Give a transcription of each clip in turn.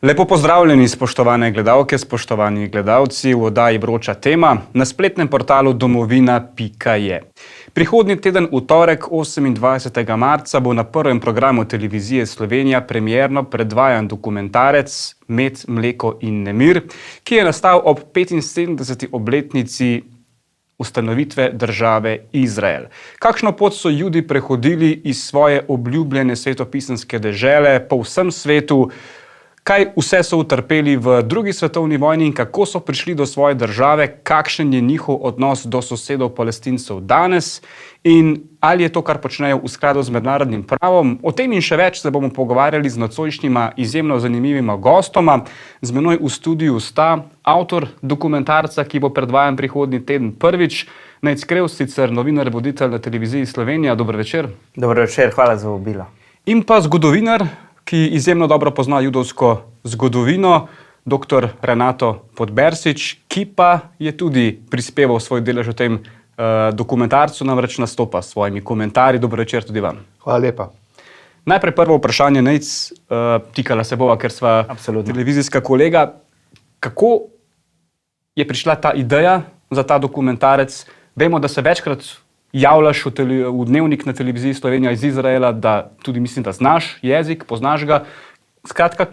Lepo pozdravljeni, spoštovane gledalke, spoštovani gledalci v oddaji Vroča tema na spletnem portalu domovina.je. Prihodnji teden v torek 28. marca bo na prvem programu televizije Slovenija premierno predvajan dokumentarec Med, mleko in nemir, ki je nastal ob 75. obletnici ustanovitve države Izrael. Kakšno pot so Judi prehodili iz svoje obljubljene svetopisemske dežele po vsem svetu, kaj vse so utrpeli v drugi svetovni vojni in kako so prišli do svoje države, kakšen je njihov odnos do sosedov Palestincev danes in ali je to, kar počnejo, v skladu z mednarodnim pravom. O tem in še več se bomo pogovarjali z nocojšnjima izjemno zanimivima gostoma. Z menoj v studiu sta avtor dokumentarca, ki bo predvajan prihodnji teden prvič, Nejc Krevs, sicer novinar, voditelj na televiziji Slovenija. Dober večer. Dober večer, hvala za vabilo. In pa zgodovinar, ki izjemno dobro pozna judovsko zgodovino, dr. Renato Podbersič, ki pa je tudi prispeval svoj delež v tem dokumentarcu, namreč nastopa s svojimi komentarji. Dober večer tudi vam. Hvala lepa. Najprej prvo vprašanje, Nejc, tikala se bova, ker sva televizijska kolega. Kako je prišla ta ideja za ta dokumentarec? Vemo, da se večkrat javljaš v dnevnik na televiziji Slovenija iz Izraela, da tudi mislim, da znaš jezik, poznaš ga. Skratka,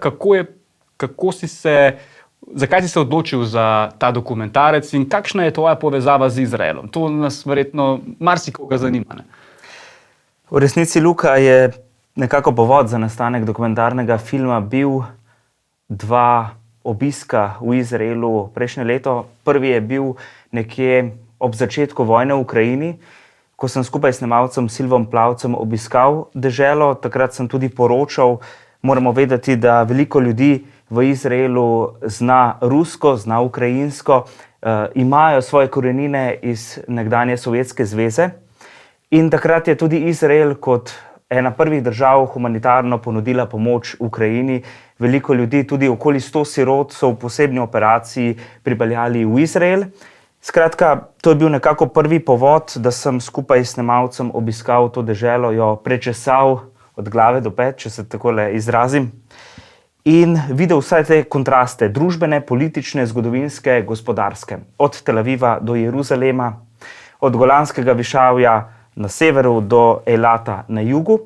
zakaj si se odločil za ta dokumentarec in kakšna je tvoja povezava z Izraelom? To nas verjetno marsikoga zanima, ne? V resnici, Luka, je nekako povod za nastanek dokumentarnega filma bil dva obiska v Izraelu prejšnje leto. Prvi je bil nekje ob začetku vojne v Ukrajini, ko sem skupaj s snemalcem Silvom Plavcem obiskal deželo. Takrat sem tudi poročal. Moramo vedeti, da veliko ljudi v Izraelu zna rusko, zna ukrajinsko, imajo svoje korenine iz nekdanje Sovjetske zveze. In takrat je tudi Izrael kot ena prvih držav humanitarno ponudila pomoč Ukrajini. Veliko ljudi, tudi okoli 100 sirot, so v posebni operaciji pripeljali v Izrael. Skratka, to je bil nekako prvi povod, da sem skupaj s snemalcem obiskal to deželo, jo prečesal od glave do pet, če se takole izrazim, in videl vse te kontraste, družbene, politične, zgodovinske, gospodarske. Od Tel Aviva do Jeruzalema, od Golanskega višavja na severu do Elata na jugu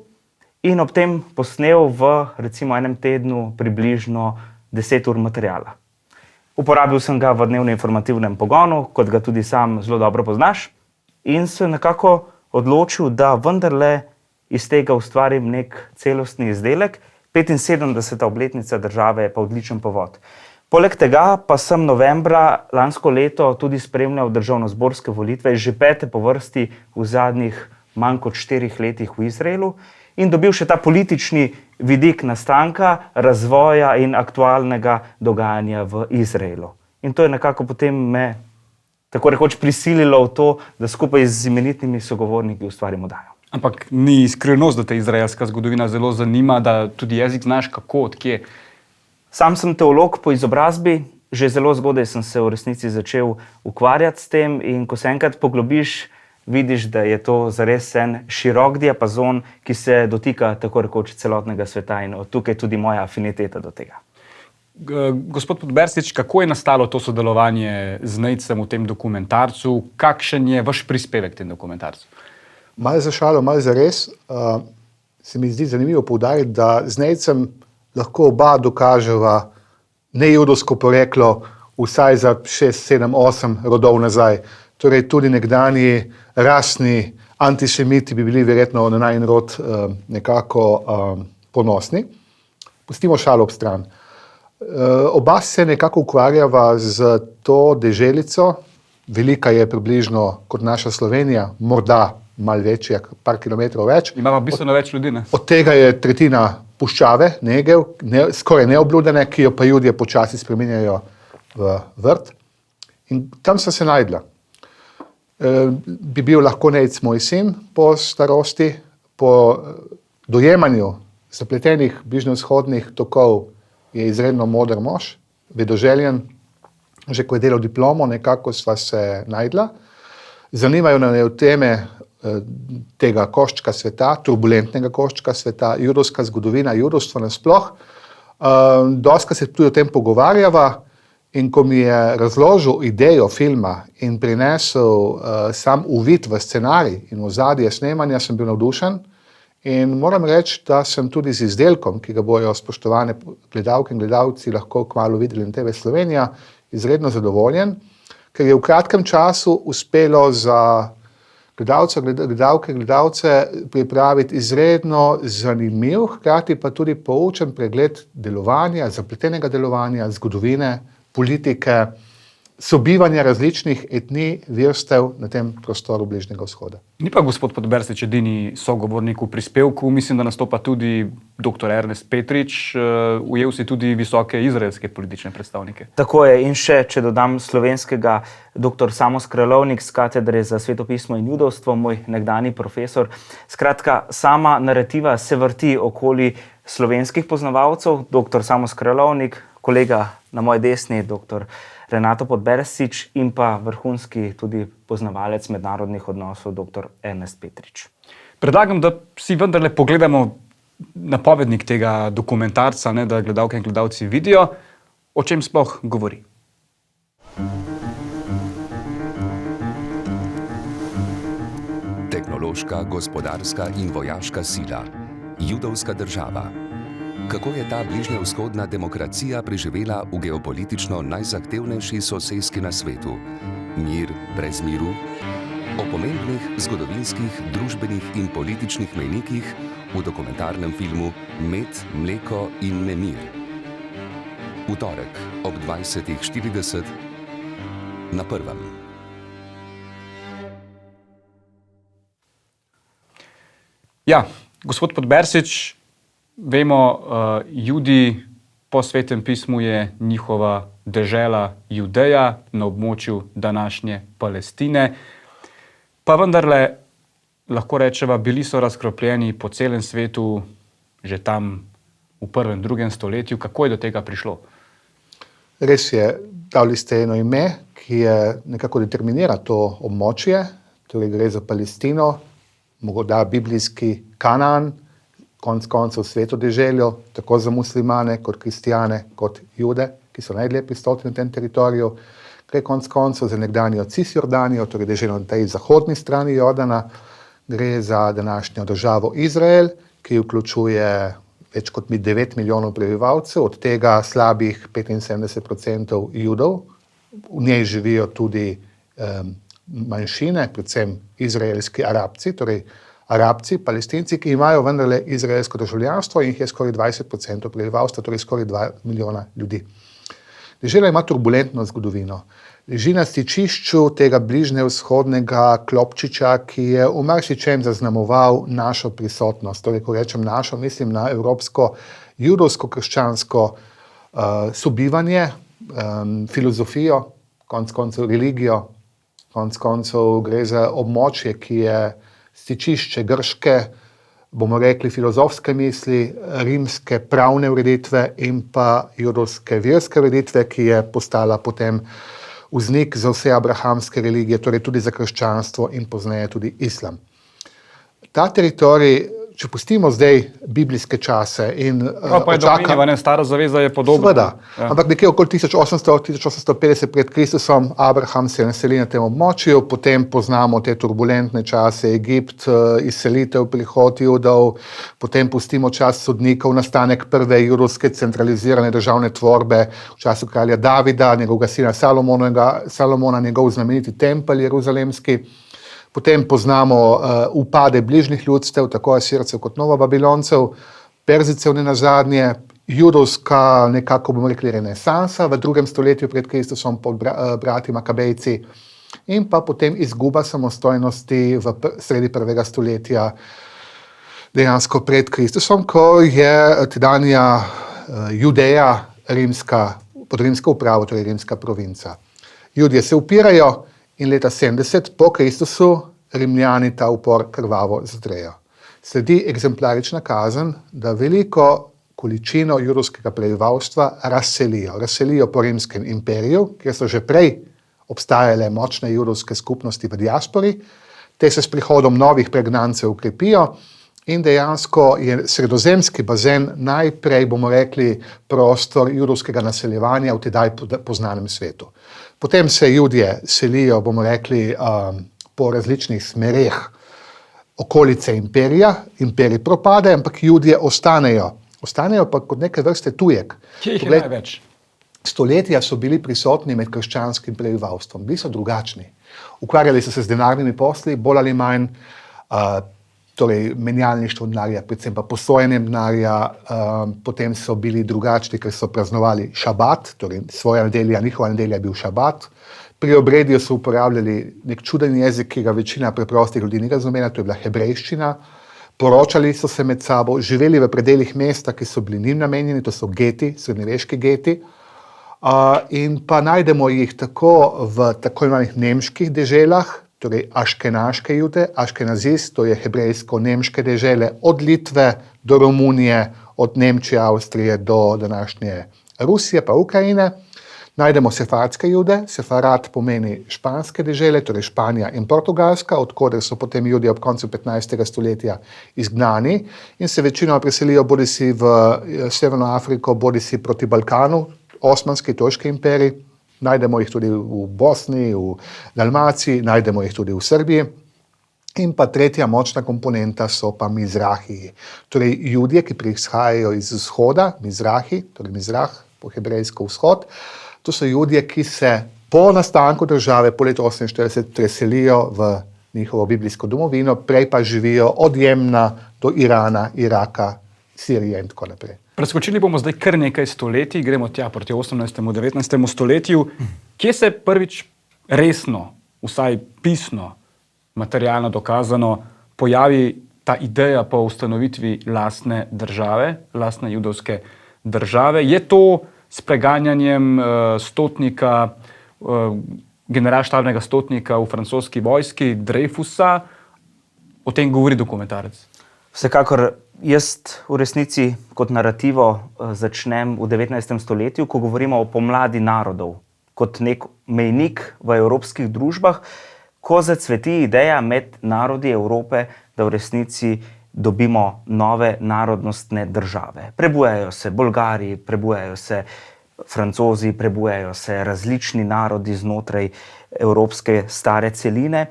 in ob tem posnel v recimo enem tednu približno 10 ur materiala. Uporabil sem ga v dnevnem informativnem pogonu, kot ga tudi sam zelo dobro poznaš, in se nekako odločil, da vendarle iz tega ustvarim nek celostni izdelek. 75. obletnica države je pa odličen povod. Poleg tega pa sem novembra lansko leto tudi spremljal državnozborske volitve, že 5. po vrsti v zadnjih manj kot 4 letih v Izraelu, in dobil še ta politični vidik nastanka, razvoja in aktualnega dogajanja v Izraelu. In to je nekako potem me tako rekoč prisililo v to, da skupaj z imenitnimi sogovorniki ustvarimo oddajo. Ampak ni skrivnost, da te izraelska zgodovina zelo zanima, da tudi jezik znaš, kako, od kje? Sam sem teolog po izobrazbi, že zelo zgodaj sem se v resnici začel ukvarjati s tem in ko se enkrat poglobiš, vidiš, da je to zares en širok diapazon, ki se dotika tako rekoč celotnega sveta in tukaj tudi moja afiniteta do tega. Gospod Podbersič, kako je nastalo to sodelovanje z Nejcem v tem dokumentarcu? Kakšen je vaš prispevek k tem dokumentarcu? Malo za šalo, malo za res. Se mi zdi zanimivo poudariti, da z Nejcem lahko oba dokaževa nejudovsko poreklo vsaj za 6, 7, 8 rodov nazaj. Torej tudi nekdanji rasni antisemiti bi bili verjetno na najin rod nekako ponosni. Pustimo šalo ob stran. Oba se nekako ukvarjava z to deželico. Velika je približno kot naša Slovenija, morda malo večja, par kilometrov več. Imamo bistveno več ljudi, ne? Od tega je tretjina puščave, Negev, skoraj neobludene, ki jo pa Judje počasi spreminjajo v vrt. In tam so se najdla. Bi bil lahko Nejc moj sin po starosti, po dojemanju zapletenih bližnjevzhodnih tokov je izredno moder mož, vedoželjen, že ko je delal diplomo, nekako sva se najdla. Zanimajo me teme tega koščka sveta, turbulentnega koščka sveta, judovska zgodovina, judovstvo nasploh. Doskrat se tudi o tem pogovarjava in ko mi je razložil idejo filma in prinesel sam uvid v scenarij in ozadje snemanja, sem bil navdušen. In moram reči, da sem tudi z izdelkom, ki ga bojo spoštovane gledalke in gledalci lahko kmalu videli na TV Slovenija, izredno zadovoljen, ker je v kratkem času uspelo za gledalke, gledalce pripraviti izredno zanimiv, hkrati pa tudi poučen pregled delovanja, zapletenega delovanja, zgodovine, politike, sobivanja različnih etnij, verstev na tem prostoru Bližnjega vzhoda. Ni pa gospod Podbersič edini sogovornik v prispevku, mislim, da nastopa tudi dr. Ernest Petrič, ujel si tudi visoke izraelske politične predstavnike. Tako je, in še, če dodam slovenskega, dr. Samo Skralovnik z katedre za svetopismo in judovstvo, moj nekdani profesor. Skratka, sama narativa se vrti okoli slovenskih poznavalcev, dr. Samo Skralovnik, kolega na moji desni, dr. Renato Podbersič in pa vrhunski tudi poznavalec mednarodnih odnosov, dr. Ernest Petrič. Predlagam, da si vendarle pogledamo napovednik tega dokumentarca, da gledalke in gledalci vidijo, o čem sploh govori. Tehnološka, gospodarska in vojaška sila. Judovska država. Kako je ta bližnjevzhodna demokracija preživela v geopolitično najzahtevnejši soseski na svetu? Mir brez miru? O pomembnih zgodovinskih, družbenih in političnih mejnikih v dokumentarnem filmu Med, mleko in nemir. V torek ob 20:40 na Prvem. Ja, gospod Podbersič, vemo, Judi po Svetem pismu je njihova dežela Judeja na območju današnje Palestine. Pa vendarle lahko rečeva, bili so razkropljeni po celem svetu že tam v 1. in 2. stoletju. Kako je do tega prišlo? Res je, dali ste eno ime, ki je nekako determinira to območje, torej gre za Palestino, morda biblijski Kanaan, konec koncev sveto deželjo, tako za muslimane, kot kristjane, kot jude, ki so najdlje prisotni na tem teritoriju. Gre konec koncev za nekdanjo Cisjordanijo, torej deželo na tej zahodni strani Jordana. Gre za današnjo državo Izrael, ki vključuje več kot 9 milijonov prebivalcev, od tega slabih 75% Judov. V njej živijo tudi manjšine, predvsem izraelski Arabci, torej Arabci, Palestinci, ki imajo vendarle izraelsko državljanstvo in jih je skoraj 20% prebivalstva, torej skoraj 2 milijona ljudi. Dežela ima turbulentno zgodovino. Leži na stičišču tega bližnjevzhodnega klopčiča, ki je v marsičem zaznamoval našo prisotnost. Torej, ko rečem našo, mislim na evropsko, judovsko-krščansko sobivanje, filozofijo, konec koncev religijo, konec koncev gre za območje, ki je stičišče grške, bomo rekli, filozofske misli, rimske pravne ureditve in pa judovske verske ureditve, ki je postala potem vznik za vse abrahamske religije, torej tudi za krščanstvo in pozneje tudi islam. Ta teritorij, če pustimo zdaj biblijske čase in Stara zaveza je podobna. Seveda, ampak nekje okoli 1800-1850 pred Kristusom Abraham se je naselil na tem območju, potem poznamo te turbulentne čase, Egipt, izselitev, prihod Judov, potem pustimo čas sodnikov, nastanek prve judovske centralizirane državne tvorbe v času kralja Davida, njegovega sina Salomona, njegov znameniti tempelj jeruzalemski. Potem poznamo upade bližnjih ljudstev, tako Asircev kot Novobabiloncev, Perzijcev nenazadnje, judovska nekako, bomo rekli, renesansa v 2. stoletju pred Kristusom pod brati Makabejci in pa potem izguba samostojnosti v sredi 1. stoletja dejansko pred Kristusom, ko je tedanja Judeja pod rimsko upravo, torej rimska provinca. Judje se upirajo in leta 70 po Kristusu Rimljani ta upor krvavo zadrejo. Sledi eksemplarična kazen, da veliko količino judovskega prebivalstva razselijo po rimskem imperiju, kjer so že prej obstajale močne judovske skupnosti v diaspori. Te se s prihodom novih pregnancev ukrepijo in dejansko je sredozemski bazen najprej, bomo rekli, prostor judovskega naseljevanja v tedaj poznanem svetu. Potem se Judje selijo, bomo rekli, po različnih smereh okolice imperija, imperij propade, ampak Judje ostanejo. Ostanejo pa kot neke vrste tujek. Kje jih je največ? Stoletja so bili prisotni med krščanskim prebivalstvom, bili so drugačni. Ukvarjali so se z denarnimi posli, bolj ali manj, torej menjalništvo denarja, predvsem pa posojanje denarja, potem so bili drugačni, ker so praznovali šabat, torej svoja nedelja, njihova nedelja je bil šabat. Pri obredju so uporabljali nek čuden jezik, ki ga večina preprostih ljudi ni razumela, to je bila hebrejščina. Poročali so se med sabo, živeli v predelih mesta, ki so bili njim namenjeni, to so geti, srednjeveški geti. In pa najdemo jih tako v tako imenovanih nemških deželah, torej aškenaške Jude, aškenazis, to je hebrejsko-nemške dežele, od Litve do Romunije, od Nemčije, Avstrije do današnje Rusije pa Ukrajine. Najdemo sefardske Jude, sefarad pomeni španske dežele, torej Španija in Portugalska, odkoder so potem Judje ob koncu 15. stoletja izgnani in se večinoma preselijo bodisi v Severno Afriko, bodisi proti Balkanu, Osmanski, Turški imperij. Najdemo jih tudi v Bosni, v Dalmaciji, najdemo jih tudi v Srbiji. In pa tretja močna komponenta so pa Mizrahiji. Torej Judje, ki prihajajo iz vzhoda, Mizrahi, torej Mizrah, po hebrejsko vzhod, to so Judje, ki se po nastanku države po letu 1948 preselijo v njihovo biblijsko domovino, prej pa živijo od Jemna do Irana, Iraka, Sirije in tako naprej. Preskočili bomo zdaj kar nekaj stoletij, gremo tja proti 18. 19. stoletju. Kje se prvič resno, vsaj pisno, materialno dokazano, pojavi ta ideja po ustanovitvi lastne države, lastne judovske države? Je to s preganjanjem stotnika, generalštabnega stotnika v francoski vojski, Dreyfusa? O tem govori dokumentarec. Vsekakor jaz v resnici kot narativo začnem v 19. stoletju, ko govorimo o pomladi narodov, kot nek mejnik v evropskih družbah, ko zacveti ideja med narodi Evrope, da v resnici dobimo nove narodnostne države. Prebujajo se Bolgari, prebujajo se Francozi, prebujajo se različni narodi znotraj evropske stare celine.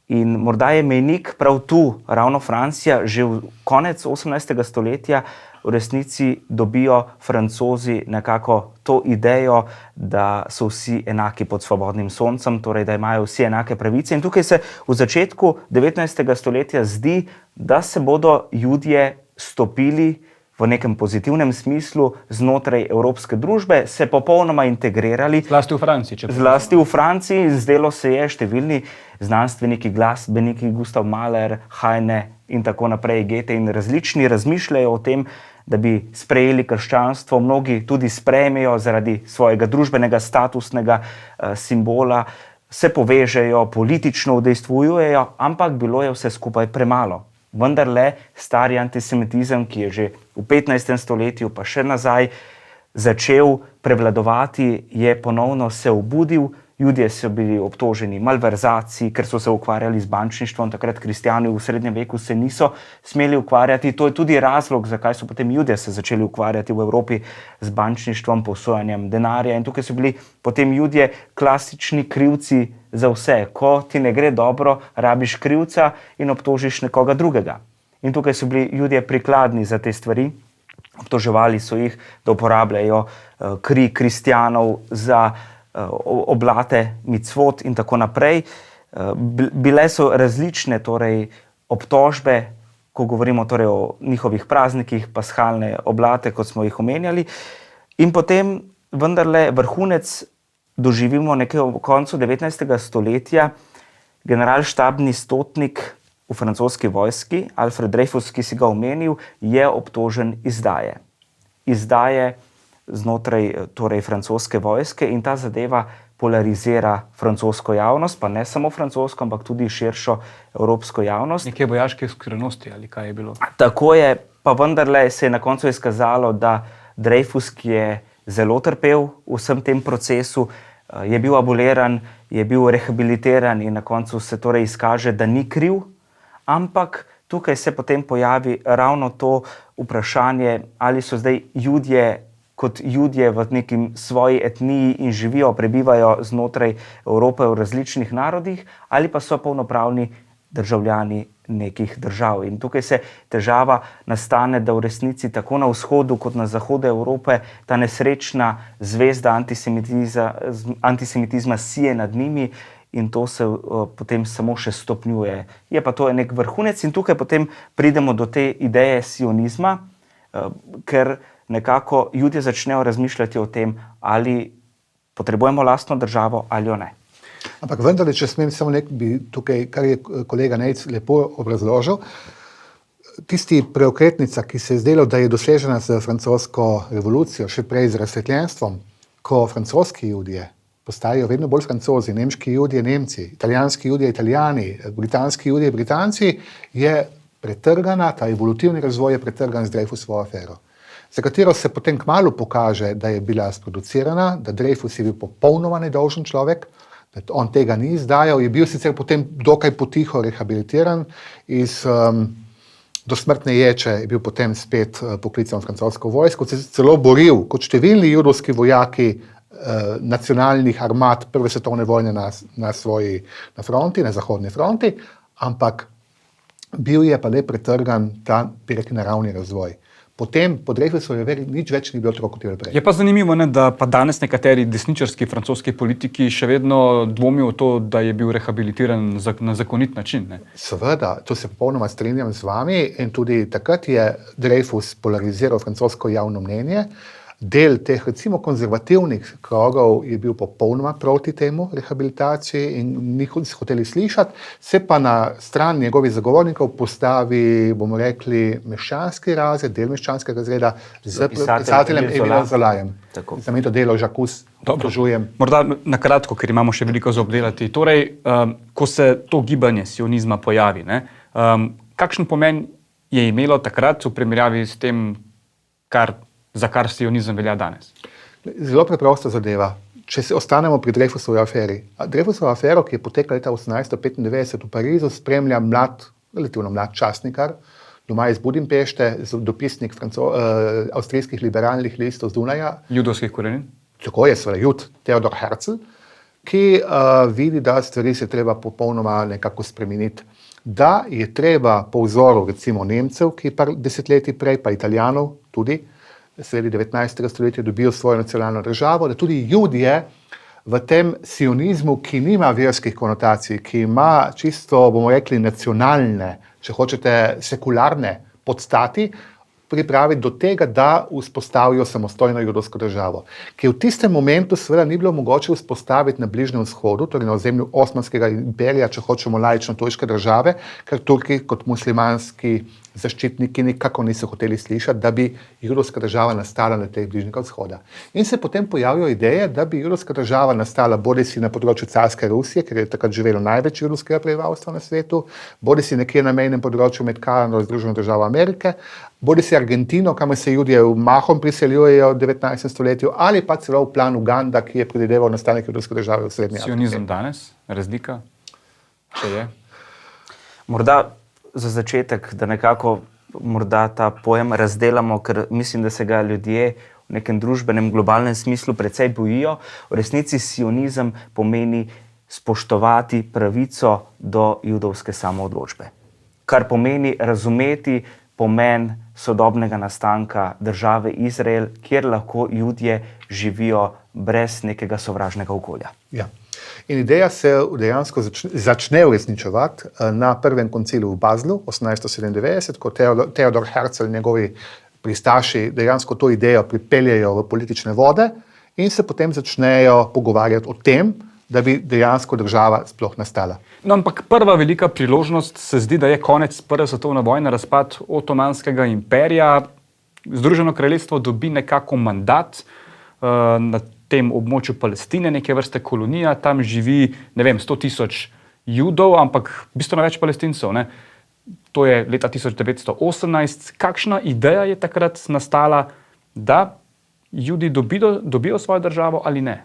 In morda je mejnik prav tu, ravno Francija, že v konec 18. stoletja v resnici dobijo Francozi nekako to idejo, da so vsi enaki pod svobodnim soncem, torej da imajo vsi enake pravice. In tukaj se v začetku 19. stoletja zdi, da se bodo Judje stopili v nekem pozitivnem smislu znotraj evropske družbe, se popolnoma integrirali. Zlasti v Franciji. Zlasti v Franciji, zdelo se je, številni znanstveniki, glasbeniki, Gustav Mahler, Heine in tako naprej, Goethe in različni razmišljajo o tem, da bi sprejeli krščanstvo. Mnogi tudi sprejmejo zaradi svojega družbenega statusnega simbola, se povežejo, politično udejstvujejo, ampak bilo je vse skupaj premalo. Vendarle stari antisemitizem, ki je že v 15. stoletju pa še nazaj začel prevladovati, je ponovno se obudil. Judje so bili obtoženi malverzacij, ker so se ukvarjali z bančništvom. Takrat kristjani v srednjem veku se niso smeli ukvarjati. To je tudi razlog, zakaj so potem Judje se začeli ukvarjati v Evropi z bančništvom, posojanjem denarja. In tukaj so bili potem Judje klasični krivci za vse. Ko ti ne gre dobro, rabiš krivca in obtožiš nekoga drugega. In tukaj so bili Judje prikladni za te stvari. Obtoževali so jih, da uporabljajo kri kristjanov za oblate micvot in tako naprej. Bile so različne torej obtožbe, ko govorimo torej o njihovih praznikih, pashalne oblate, kot smo jih omenjali. In potem vendarle vrhunec doživimo nekje v koncu 19. stoletja. Generalštabni stotnik v francoski vojski, Alfred Dreyfus, ki si ga omenil, je obtožen izdaje. Izdaje znotraj torej francoske vojske in ta zadeva polarizira francosko javnost, pa ne samo francosko, ampak tudi širšo evropsko javnost. Nekje vojaške skrivnosti ali kaj je bilo? Tako je, pa vendarle se je na koncu izkazalo, da Dreyfus, ki je zelo trpel v vsem tem procesu, je bil aboliran, je bil rehabilitiran in na koncu se torej izkaže, da ni kriv, ampak tukaj se potem pojavi ravno to vprašanje, ali so zdaj Judje kot Judje v nekim svoji etniji in živijo, prebivajo znotraj Evrope v različnih narodih, ali pa so polnopravni državljani nekih držav. In tukaj se težava nastane, da v resnici tako na vzhodu kot na zahodu Evrope ta nesrečna zvezda antisemitizma sije nad njimi in to se potem samo še stopnjuje. Je pa to nek vrhunec in tukaj potem pridemo do te ideje sionizma, ker nekako Judje začnejo razmišljati o tem, ali potrebujemo lastno državo ali jo ne. Ampak vendar, če smem samo bi tukaj, kar je kolega Nejc lepo obrazložil, tisti preokretnica, ki se je zdelo, da je dosežena z francosko revolucijo, še prej z razsvetljenstvom, ko francoski Judje postajajo vedno bolj Francozi, nemški Judje Nemci, italijanski Judje Italijani, britanski Judje Britanci, je pretrgana, ta evolutivni razvoj je pretrgan z Dreyfusovo afero, za katero se potem kmalu pokaže, da je bila sproducirana, da Dreyfus je bil popolnoma nedolžen človek, da on tega ni izdajal, je bil sicer potem dokaj potiho rehabilitiran, iz dosmrtne ječe je bil potem spet poklican v francosko vojsko, se je celo boril kot številni judovski vojaki nacionalnih armad prve svetovne vojne na fronti, na zahodni fronti, ampak bil je pa le pretrgan ta naravni razvoj. Potem po Dreyfusovi veri nič več ni bilo tako, kot je bilo prej. Je pa zanimivo, da pa danes nekateri desničarski francoski politiki še vedno dvomijo v to, da je bil rehabilitiran na zakonit način. Ne? Seveda, to se popolnoma strinjam z vami in tudi takrat je Dreyfus polariziral francosko javno mnenje. Del teh, recimo, konzervativnih krogov je bil popolnoma proti temu rehabilitaciji in niso hoteli slišati, se pa na stran njegovih zagovornikov postavi, bomo rekli, meščanski razred, del meščanskega razreda z pisateljem Emileom Zolajem. Znamenito delo Žakus, obtožujem. Morda na kratko, ker imamo še veliko za obdelati. Torej, ko se to gibanje sionizma pojavi, kakšen pomen je imelo takrat v primerjavi s tem, za kar sionizem velja danes? Zelo preprosta zadeva. Če se ostanemo pri Dreyfusovi aferi. Dreyfusovo afero, ki je potekla leta 1895 v Parizu, spremlja relativno mlad časnikar, doma iz Budimpešte, dopisnik avstrijskih liberalnih listov z Dunaja. Judovskih korenin? Tako je, seveda, Jud Theodor Herzl, ki vidi, da stvari se treba popolnoma nekako spremeniti. Da je treba po vzoru recimo Nemcev, ki par desetletij prej, pa Italijanov tudi, sredi 19. stoletja dobijo svojo nacionalno državo, da tudi Judje v tem sionizmu, ki nima verskih konotacij, ki ima čisto, bomo rekli, nacionalne, če hočete, sekularne podstati, pripraviti do tega, da vzpostavijo samostojno judovsko državo, ki v tistem momentu seveda ni bilo mogoče vzpostaviti na Bližnjem vzhodu, torej na ozemlju Osmanskega imperija, če hočemo laično turške države, ker Turki kot muslimanski zaščitniki nikako niso hoteli slišati, da bi judovska država nastala na teh Bližnjega vzhoda. In se potem pojavijo ideje, da bi judovska država nastala bodisi na področju carske Rusije, ker je takrat živelo največ judovskega prebivalstva na svetu, bodisi nekje na mejnem področju med Kanado in Združeno državo Amerike, bodisi Argentino, kamor se Judje mahom priseljujejo v 19. stoletju, ali pa celo v plan Uganda, ki je predvideval nastanek judovske države v Srednji Afriki. Sionizem danes, razlika, če je? Morda za začetek, da nekako morda ta pojem razdelamo, ker mislim, da se ga ljudje v nekem družbenem, globalnem smislu precej bojijo. V resnici sionizem pomeni spoštovati pravico do judovske samoodločbe, kar pomeni razumeti pomen sodobnega nastanka države Izrael, kjer lahko Judje živijo brez nekega sovražnega okolja. Ja. In ideja se dejansko začne uresničevati na prvem koncilu v Baslu 1897, ko Theodor Herzl in njegovi pristaši dejansko to idejo pripeljejo v politične vode in se potem začnejo pogovarjati o tem, da bi dejansko država sploh nastala. No, ampak prva velika priložnost se zdi, da je konec Prve svetovne vojne, razpad Otomanskega imperija. Združeno kraljestvo dobi nekako mandat na tem območju Palestine, neke vrste kolonija, tam živi, 100.000 Judov, ampak bistveno več Palestincev. Ne? To je leta 1918. Kakšna ideja je takrat nastala, da Judi dobijo svojo državo ali ne?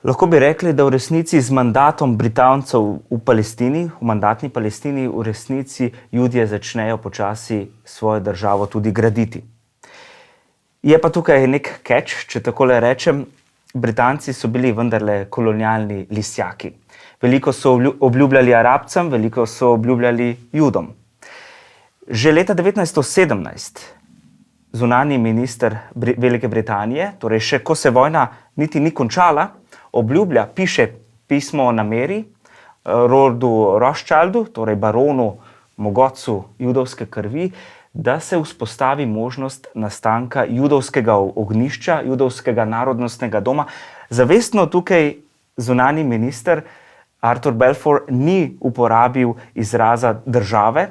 Lahko bi rekli, da v resnici z mandatom Britancev v Palestini, v mandatni Palestini, v resnici Judje začnejo počasi svojo državo tudi graditi. Je pa tukaj nek catch, če takole rečem. Britanci so bili vendarle kolonialni lisjaki. Veliko so obljubljali Arabcem, veliko so obljubljali Judom. Že leta 1917 zunanji minister Velike Britanije, torej še ko se vojna niti ni končala, obljublja, piše pismo o nameri Lordu Rothschildu, torej baronu, mogotcu judovske krvi, da se vzpostavi možnost nastanka judovskega ognjišča, judovskega narodnostnega doma. Zavestno tukaj zunanji minister Arthur Balfour ni uporabil izraza države,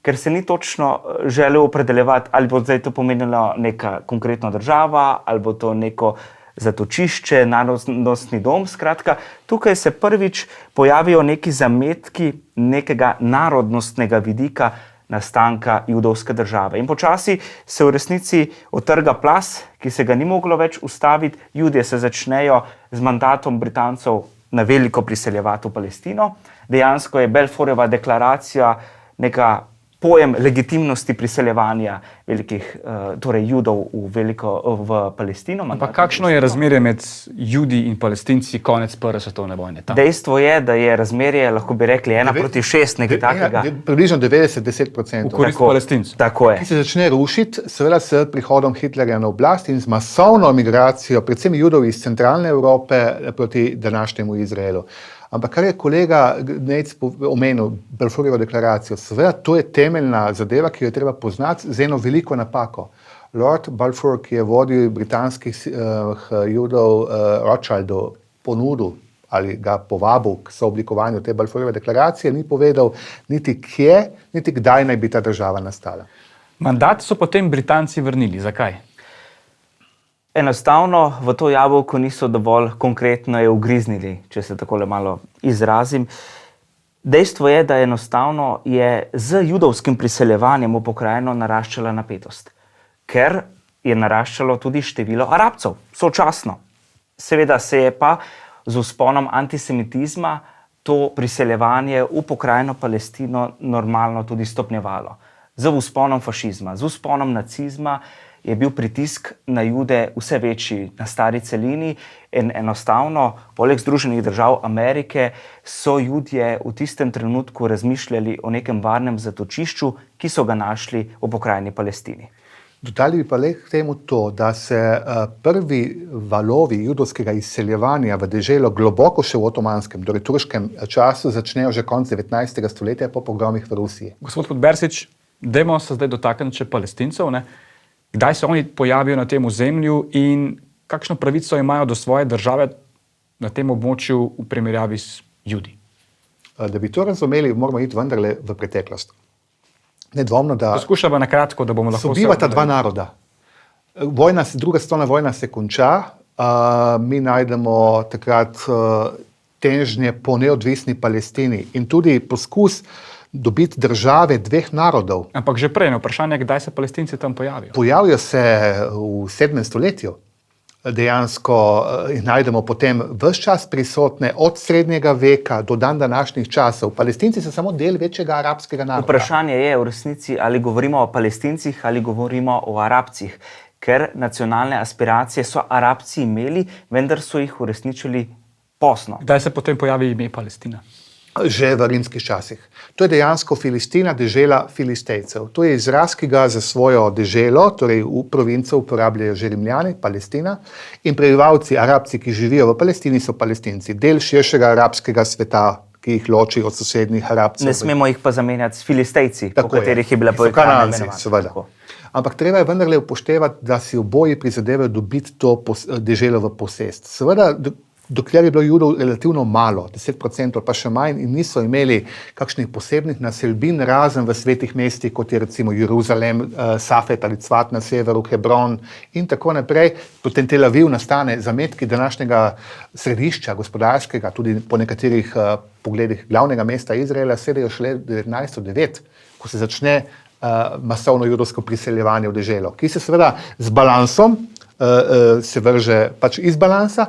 ker se ni točno želel opredeljevati, ali bo zdaj to pomenilo neka konkretna država, ali bo to neko zatočišče, narodnostni dom. Skratka, tukaj se prvič pojavijo neki zametki nekega narodnostnega vidika nastanka judovske države. In počasi se v resnici otrga plaz, ki se ga ni moglo več ustaviti. Judje se začnejo z mandatom Britancev na veliko priseljevati v Palestino. Dejansko je Balfourjeva deklaracija neka pojem legitimnosti priseljevanja velikih, torej Judov v Palestino. Ampak kakšno je razmerje med Judi in Palestinci konec prve svetovne vojne? Dejstvo je, da je razmerje, lahko bi rekli, 1:6, nekaj takega. Približno 90-10%. V korist Palestincev. Tako je. Ki se začne rušiti, seveda s prihodom Hitlerja na oblast in z masovno migracijo, predvsem Judov iz centralne Evrope proti današnjemu Izraelu. Ampak kar je kolega Nejc omenil, Balfourjevo deklaracijo, seveda to je temeljna zadeva, ki jo je treba poznati z eno veliko napako. Lord Balfour, ki je vodil britanskih Judov Rothschildu, ponudil ali ga povabil k sooblikovanju te Balfourjeve deklaracije, ni povedal niti kje, niti kdaj naj bi ta država nastala. Mandat so potem Britanci vrnili. Zakaj? Enostavno v to jabolko niso dovolj konkretno je ugriznili, če se takole malo izrazim. Dejstvo je, da enostavno je z judovskim priseljevanjem v pokrajino naraščala napetost, ker je naraščalo tudi število Arabcev, sočasno. Seveda se je pa z vzponom antisemitizma to priseljevanje v pokrajino Palestino normalno tudi stopnjevalo. Z vzponom fašizma, z vzponom nacizma je bil pritisk na Jude vse večji na stari celini in enostavno, poleg Združenih držav Amerike, so Judje v tistem trenutku razmišljali o nekem varnem zatočišču, ki so ga našli v pokrajini Palestini. Dodali bi pa le k temu to, da se prvi valovi judovskega izseljevanja v deželo globoko še v otomanskem, torej turškem času, začnejo že konec 19. stoletja po pogromih v Rusiji. Gospod Podbersič, dajmo se zdaj dotakniti še Palestincev, ne? Kdaj se oni pojavijo na tem ozemlju in kakšno pravico imajo do svoje države na tem območju v primerjavi s Judi? Da bi to razumeli, moramo iti vendarle v preteklost. Nedvomno, da poskušava na kratko, da bomo lahko sobivata dva naroda. Druga svetovna vojna se konča, mi najdemo takrat težnje po neodvisni Palestini in tudi poskus dobiti države dveh narodov. Ampak že prej, vprašanje, kdaj se Palestinci tam pojavijo? Pojavijo se v 7. stoletju. Dejansko najdemo potem ves čas prisotne od srednjega veka do današnjih časov. Palestinci so samo del večjega arabskega naroda. Vprašanje je v resnici, ali govorimo o Palestincih ali govorimo o Arabcih, ker nacionalne aspiracije so Arabci imeli, vendar so jih uresničili posno. Kdaj se potem pojavi ime Palestina? Že v rimskih časih. To je dejansko Filistina, dežela Filistejcev. To je izraz, ki ga za svojo deželo, torej v provinco uporabljajo že Rimljani, Palestina, in prebivalci, Arabci, ki živijo v Palestini, so Palestinci. Del širšega arabskega sveta, ki jih loči od sosednjih Arabcev. Ne smemo jih pa zamenjati s Filistejci, po katerih je bila Kananci, seveda. Ampak treba je vendarle upoštevati, da si oboji prizadevajo dobiti to deželo v posest. Seveda, dokler je bilo Judov relativno malo, 10% pa še manj, in niso imeli kakšnih posebnih naselbin, razen v svetih mestih, kot je recimo Jeruzalem, Safed ali Cvat na severu, Hebron in tako naprej. Potem Tel Aviv nastane zametki današnjega središča gospodarskega, tudi po nekaterih pogledih glavnega mesta Izraela, sedajo šele 1909, ko se začne masovno judovsko priseljevanje v deželo, ki se seveda z balansom se vrže pač iz balansa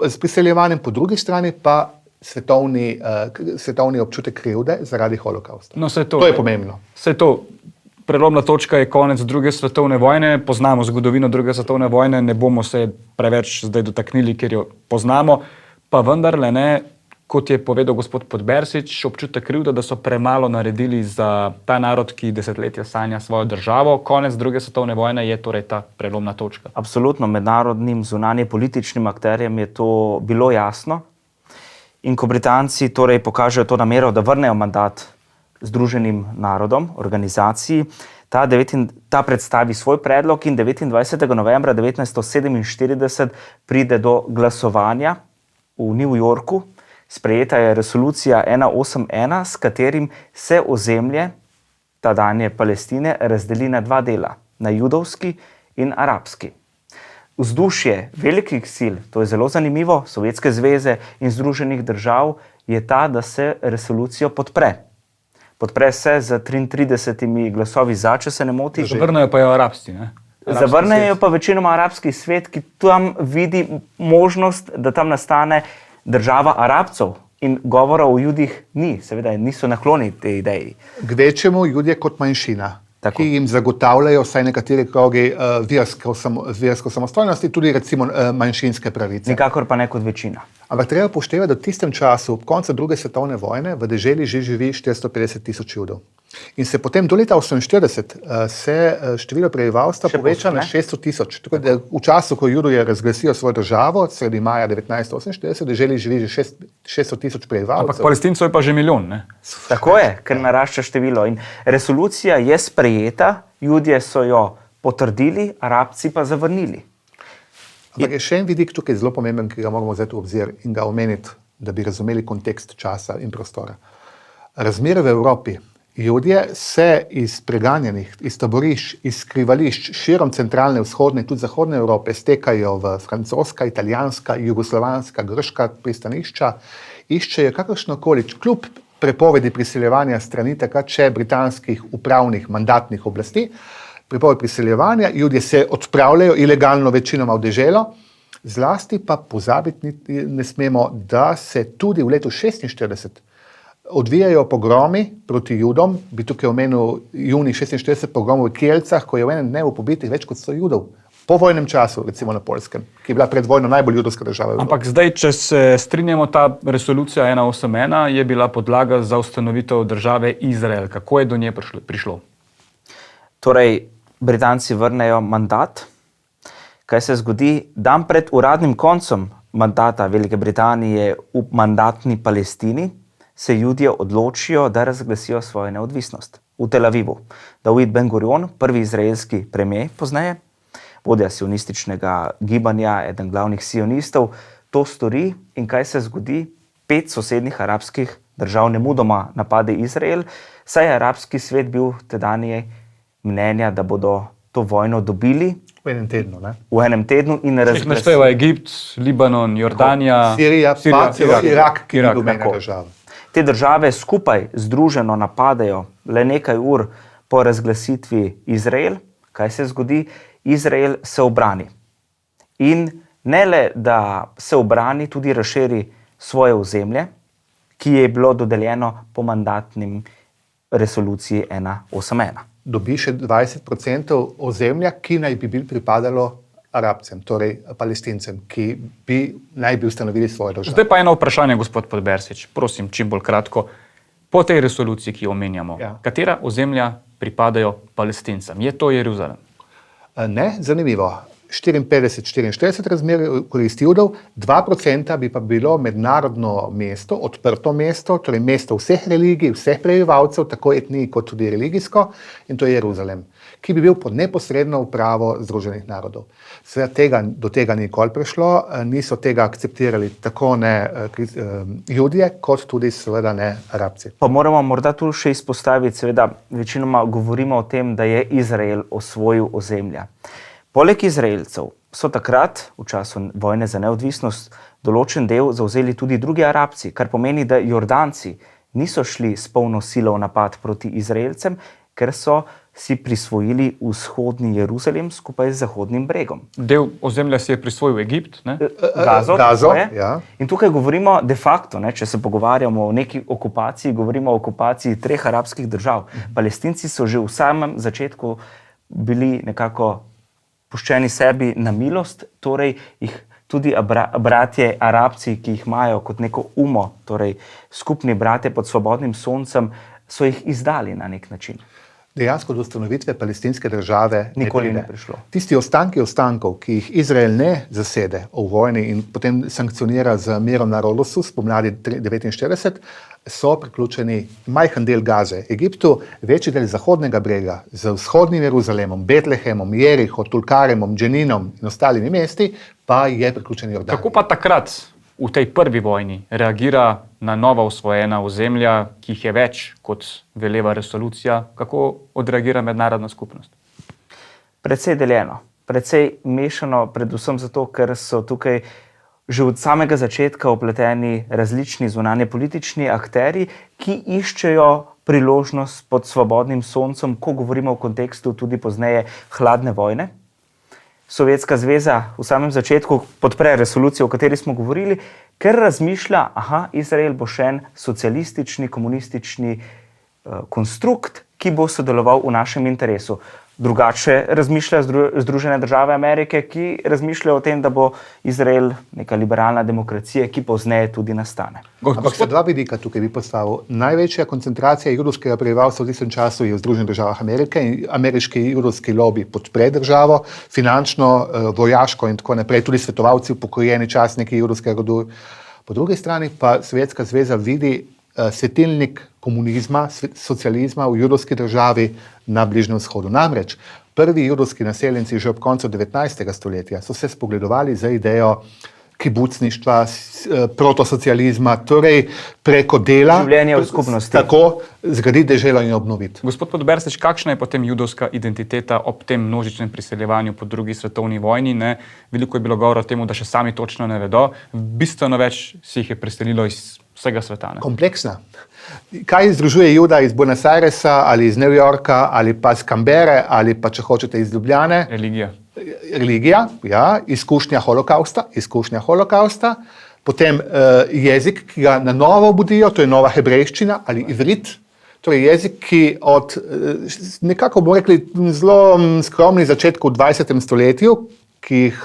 s priseljevanjem, po drugi strani pa svetovni občutek krivde zaradi holokausta. No, To je pomembno. Vse to, prelomna točka je konec druge svetovne vojne, poznamo zgodovino druge svetovne vojne, ne bomo se preveč zdaj dotaknili, ker jo poznamo, pa vendarle ne, kot je povedal gospod Podbersič, občutek krivde, da so premalo naredili za ta narod, ki desetletja sanja svojo državo. Konec druge svetovne vojne je torej ta prelomna točka. Absolutno, mednarodnim zunanje političnim akterjem je to bilo jasno. In ko Britanci torej pokažejo to namero, da vrnejo mandat Združenim narodom, organizaciji, ta predstavi svoj predlog in 29. novembra 1947 pride do glasovanja v New Yorku. Sprejeta je resolucija 181, s katerim se ozemlje tadanje Palestine razdeli na dva dela, na judovski in arabski. Vzdušje velikih sil, to je zelo zanimivo, Sovjetske zveze in Združenih držav, je ta, da se resolucijo podpre. Podpre se z 33 glasovi za, če se ne moti. Zavrnejo pa jo arabci, ne? Zavrnejo pa večinoma arabski svet, ki tam vidi možnost, da tam nastane država Arabcev, in govora o Judih ni, seveda niso nakloni tej ideji. Kvečemu Judje kot manjšina, ki jim zagotavljajo vsaj nekateri krogi versko samostojnosti, tudi recimo manjšinske pravice. Nikakor pa ne kot večina. Ampak treba upoštevati, da v tistem času, ob koncu druge svetovne vojne, v deželi že živi 450 tisoč Judov. In se potem do leta 1948 se število prebivalstva poveča na 600 tisoč. Tako da v času, ko Juduje razglasijo svojo državo, sredi maja 1948, v deželi živi že 600 tisoč prebivalcev. Ampak Palestincev je pa že milijon, ne? Tako je, ker narašča število. In resolucija je sprejeta, Judje so jo potrdili, Arabci pa zavrnili. Ampak je še en vidik tukaj zelo pomemben, ki ga moramo vzeti v obzir in ga omeniti, da bi razumeli kontekst časa in prostora. Razmere v Evropi. Judje se iz preganjenih, iz taborišč, iz skrivališč širom centralne, vzhodne in tudi zahodne Evrope stekajo v francoska, italijanska, jugoslovanska, grška pristanišča, iščejo kakršnokoli, kljub prepovedi priseljevanja strani takrat še britanskih upravnih mandatnih oblasti, prepoved priseljevanja, Judje se odpravljajo ilegalno večinoma v deželo, zlasti pa pozabiti ne smemo, da se tudi v letu 1946 odvijajo pogromi proti Judom, bi tukaj omenil junij 1946 pogromov v Kielcah, ko je v enem dnevu pobitih več kot 100 Judov. Po vojnem času, recimo na Poljskem, ki je bila pred vojno najbolj judovska država. Ampak zdaj, če se strinjamo, ta resolucija 181 je bila podlaga za ustanovitev države Izrael. Kako je do nje prišlo? Torej, Britanci vrnejo mandat. Kaj se zgodi? Dan pred uradnim koncem mandata Velike Britanije v mandatni Palestini se Judje odločijo, da razglasijo svojo neodvisnost. V Tel Avivu. David Ben-Gurion, prvi izraelski premijer pozneje, vodja sionističnega gibanja, eden glavnih sionistov, to stori in kaj se zgodi? 5 sosednjih arabskih držav nemudoma napade Izrael, saj je arabski svet bil tedanje mnenja, da bodo to vojno dobili v enem tednu, ne? V enem tednu in razglasili. Našteva Egipt, Libanon, Jordanija, Sirija, Irak, ki je domena država. Te države skupaj združeno napadajo le nekaj ur po razglasitvi Izrael. Kaj se zgodi? Izrael se obrani. In ne le, da se obrani, tudi razširi svoje ozemlje, ki je bilo dodeljeno po mandatnim resoluciji 181. Dobi še 20% ozemlja, ki naj bi pripadalo Arabcem, torej Palestincem, ki naj bi ustanovili svojo državo. Zdaj pa eno vprašanje, gospod Podbersič, prosim, čim bolj kratko. Po tej resoluciji, ki jo omenjamo, katera ozemlja pripadajo Palestincem? Je to Jeruzalem? Ne, zanimivo. 54-44 razmer koristi Judov, 2% bi pa bilo mednarodno mesto, odprto mesto, torej mesto vseh religij, vseh prebivalcev, tako etnij kot tudi religijsko, in to je Jeruzalem, ki bi bil pod neposredno upravo Združenih narodov. Seveda do tega nikoli prišlo, niso tega akceptirali tako ne Judje, kot tudi seveda ne Arabci. Pa moramo morda tu še izpostaviti, seveda večinoma govorimo o tem, da je Izrael osvojil ozemlja. Poleg Izraelcev so takrat, v času vojne za neodvisnost, določen del zavzeli tudi drugi Arabci, kar pomeni, da Jordanci niso šli s polno silo v napad proti Izraelcem, ker so si prisvojili vzhodni Jeruzalem skupaj z Zahodnim bregom. Del ozemlja si je prisvojil Egipt, ne? Gazo, Gazo, tako je. ja. In tukaj govorimo de facto, ne, če se pogovarjamo o neki okupaciji, govorimo o okupaciji 3 arabskih držav. Palestinci so že v samem začetku bili nekako puščeni sebi na milost, torej jih tudi bratje Arabci, ki jih imajo kot neko torej skupni bratje pod svobodnim soncem, so jih izdali na nek način. Dejansko do ustanovitve palestinske države Nikoli ne prišlo. Tisti ostanki ostankov, ki jih Izrael ne zasede v vojni in potem sankcionira z mirom na Rodosu spomladi 1949, so priključeni majhen del Gaze, Egiptu, večji del Zahodnega brega z vzhodnim Jeruzalemom, Betlehemom, Jeriho, Tulkaremom, Dženinom in ostalimi mesti, pa je priključen Jordan. Kako pa takrat v tej prvi vojni reagira na nova osvojena ozemlja, ki jih je več, kot veleva resolucija, kako odreagira mednarodna skupnost? Precej deljeno, precej mešano, predvsem zato, ker so tukaj že od samega začetka vpleteni različni zunanje politični akteri, ki iščejo priložnost pod svobodnim soncem, ko govorimo v kontekstu tudi pozneje hladne vojne. Sovjetska zveza v samem začetku podpre resolucijo, o kateri smo govorili, ker razmišlja, Izrael bo še en socialistični, komunistični konstrukt, ki bo sodeloval v našem interesu. Drugače razmišlja Združene države Amerike, ki razmišljajo o tem, da bo Izrael neka liberalna demokracija, ki pozneje tudi nastane. Ampak se dva vidika tukaj bi postavil. Največja koncentracija judovskega prebivalstva v tistem času je v Združenih državah Amerike in ameriški judovski lobby podpre državo, finančno, vojaško in tako naprej, tudi svetovalci, upokojeni častniki judovskega rodu. Po drugi strani pa Sovjetska zveza vidi svetilnik komunizma, socializma v judovski državi na Bližnjem vzhodu. Namreč prvi judovski naseljenci že ob koncu 19. stoletja so se spogledovali za idejo kibucništva, protosocializma, torej preko dela življenja v skupnosti. Tako zgraditi deželo in obnoviti. Gospod Podbersič, kakšna je potem judovska identiteta ob tem množičnem priseljevanju po drugi svetovni vojni? Ne? Veliko je bilo govora o tem, da še sami točno ne vedo. Bistveno več si jih je preselilo iz vsega sveta. Ne? Kompleksna. Kaj združuje Juda iz Buenos Airesa ali iz New Yorka ali pa iz Canberre ali pa, če hočete, iz Ljubljane? Religija, ja, izkušnja holokausta, potem jezik, ki ga na novo budijo, to je nova hebrejščina ali ivrit, torej jezik, ki od nekako bomo rekli zelo skromnih začetkov v 20. stoletju, ki jih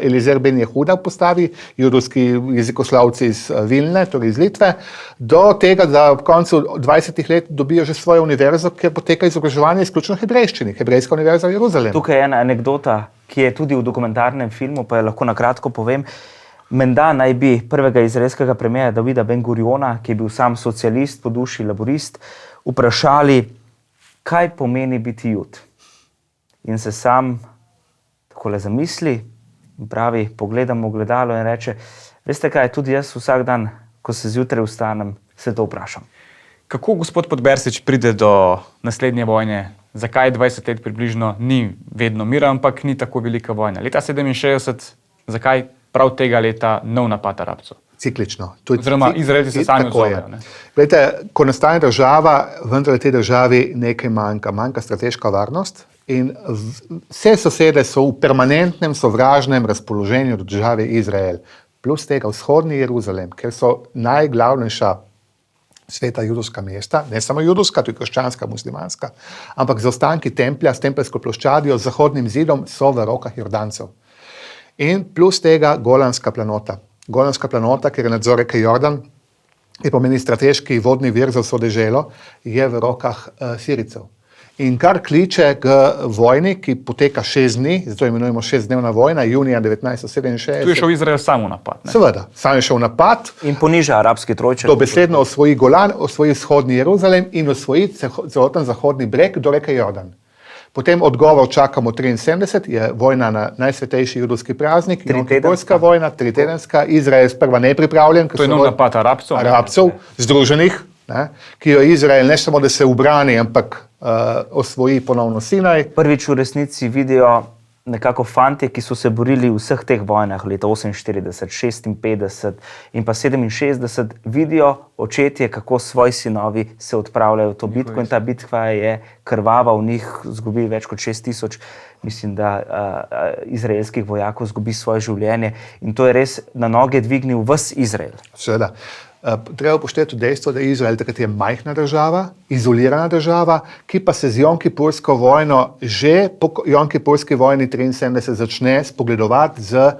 Elizer ben Jehuda postavi, judovski jezikoslovci iz Vilne, torej iz Litve, do tega, da ob koncu 20 let dobijo že svojo univerzo, kjer poteka izobraževanje izključno hebrejščini, Hebrejska univerza v Jeruzalemu. Tukaj je ena anekdota, ki je tudi v dokumentarnem filmu, pa jo lahko na kratko povem. Menda naj bi prvega izraelskega premierja Davida Ben-Guriona, ki je bil sam socialist po duši, laborist, vprašali, kaj pomeni biti Jud. In se sam takole zamisli in pravi, pogledam v ogledalo in reče, veste kaj, tudi jaz vsak dan, ko se zjutraj vstanem, se to vprašam. Kako gospod Podbersič pride do naslednje vojne? Zakaj 20 let približno ni vedno mira, ampak ni tako velika vojna? Leta 67, zakaj prav tega leta nov napad Arabcev? Ciklično. Oziroma, Izraelci se sami odzovejo. Glejte, ko nastane država, vendar tej državi nekaj manjka strateška varnost in vse sosede so v permanentnem sovražnem razpoloženju do države Izrael, plus tega vzhodni Jeruzalem, ker so najglavnejša sveta judovska mesta, ne samo judovska, tudi krščanska, muslimanska, ampak z ostanki templja, s tempelsko ploščadjo, z zahodnim zidom so v rokah Jordancev. In plus tega Golanska planota. Golanska planota, ker je nadzor reke Jordan, ki pomeni strateški vodni vir za vso deželo, je v rokah Sirijcev. In kar kliče k vojni, ki poteka 6 dni, zato imenujemo 6-dnevna vojna, junija 1967. Tu je šel Izrael sam v napad. Ne? Seveda, sam je šel v napad. In poniža arabski trojček. Dobesedno osvoji Golan, osvoji vzhodni Jeruzalem in osvoji celoten zahodni breg do reke Jordan. Potem odgovor čakamo 73, je vojna na najsvetejši judovski praznik, Jom-Kipurska vojna, 3-tedenska, Izrael sprva nepripravljen. To je nov napad Arabcev, združenih, ne, ki jo Izrael ne samo, da se ubrani, ampak osvoji ponovno Sinaj. Prvič v resnici vidijo nekako fantje, ki so se borili v vseh teh vojnah, leta 48, 56 in pa 67, vidijo očetje, kako svoji sinovi se odpravljajo v to bitko in ta bitka je krvava, v njih zgubi več kot 6000, mislim, da izraelskih vojakov zgubi svoje življenje in to je res na noge dvignil ves Izrael. Seveda. Treba upoštevati dejstvo, da je Izrael takrat je majhna država, izolirana država, ki pa se z Jom-Kipursko vojno že po Jom-Kipurski vojni 73 začne spogledovati z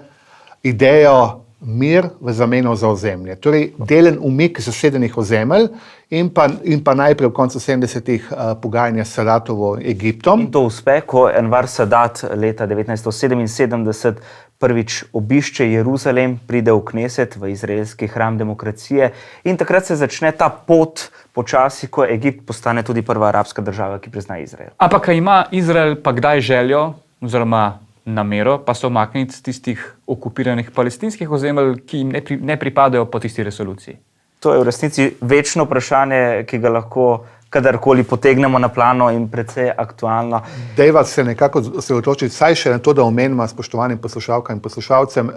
idejo mir v zameno za ozemlje. Torej, delen umik zasedenih ozemelj in pa najprej v koncu 70-ih pogajanja s Sadatovo Egiptom. In to uspe, ko Enver Sadat leta 1977 prvič obišče Jeruzalem, pride v Kneset, v izraelski hram demokracije in takrat se začne ta pot počasi, ko Egipt postane tudi prva arabska država, ki prizna Izrael. Ampak ima Izrael pa kdaj željo oziroma namero pa se umakniti z tistih okupiranih palestinskih ozemelj, ki jim ne pripadajo po tisti resoluciji? To je v resnici večno vprašanje, ki ga lahko kadarkoli potegnemo na plano in precej aktualno. Dejva se nekako osredotočiti vsaj še na to, da omenimo spoštovanim poslušalkam in poslušalcem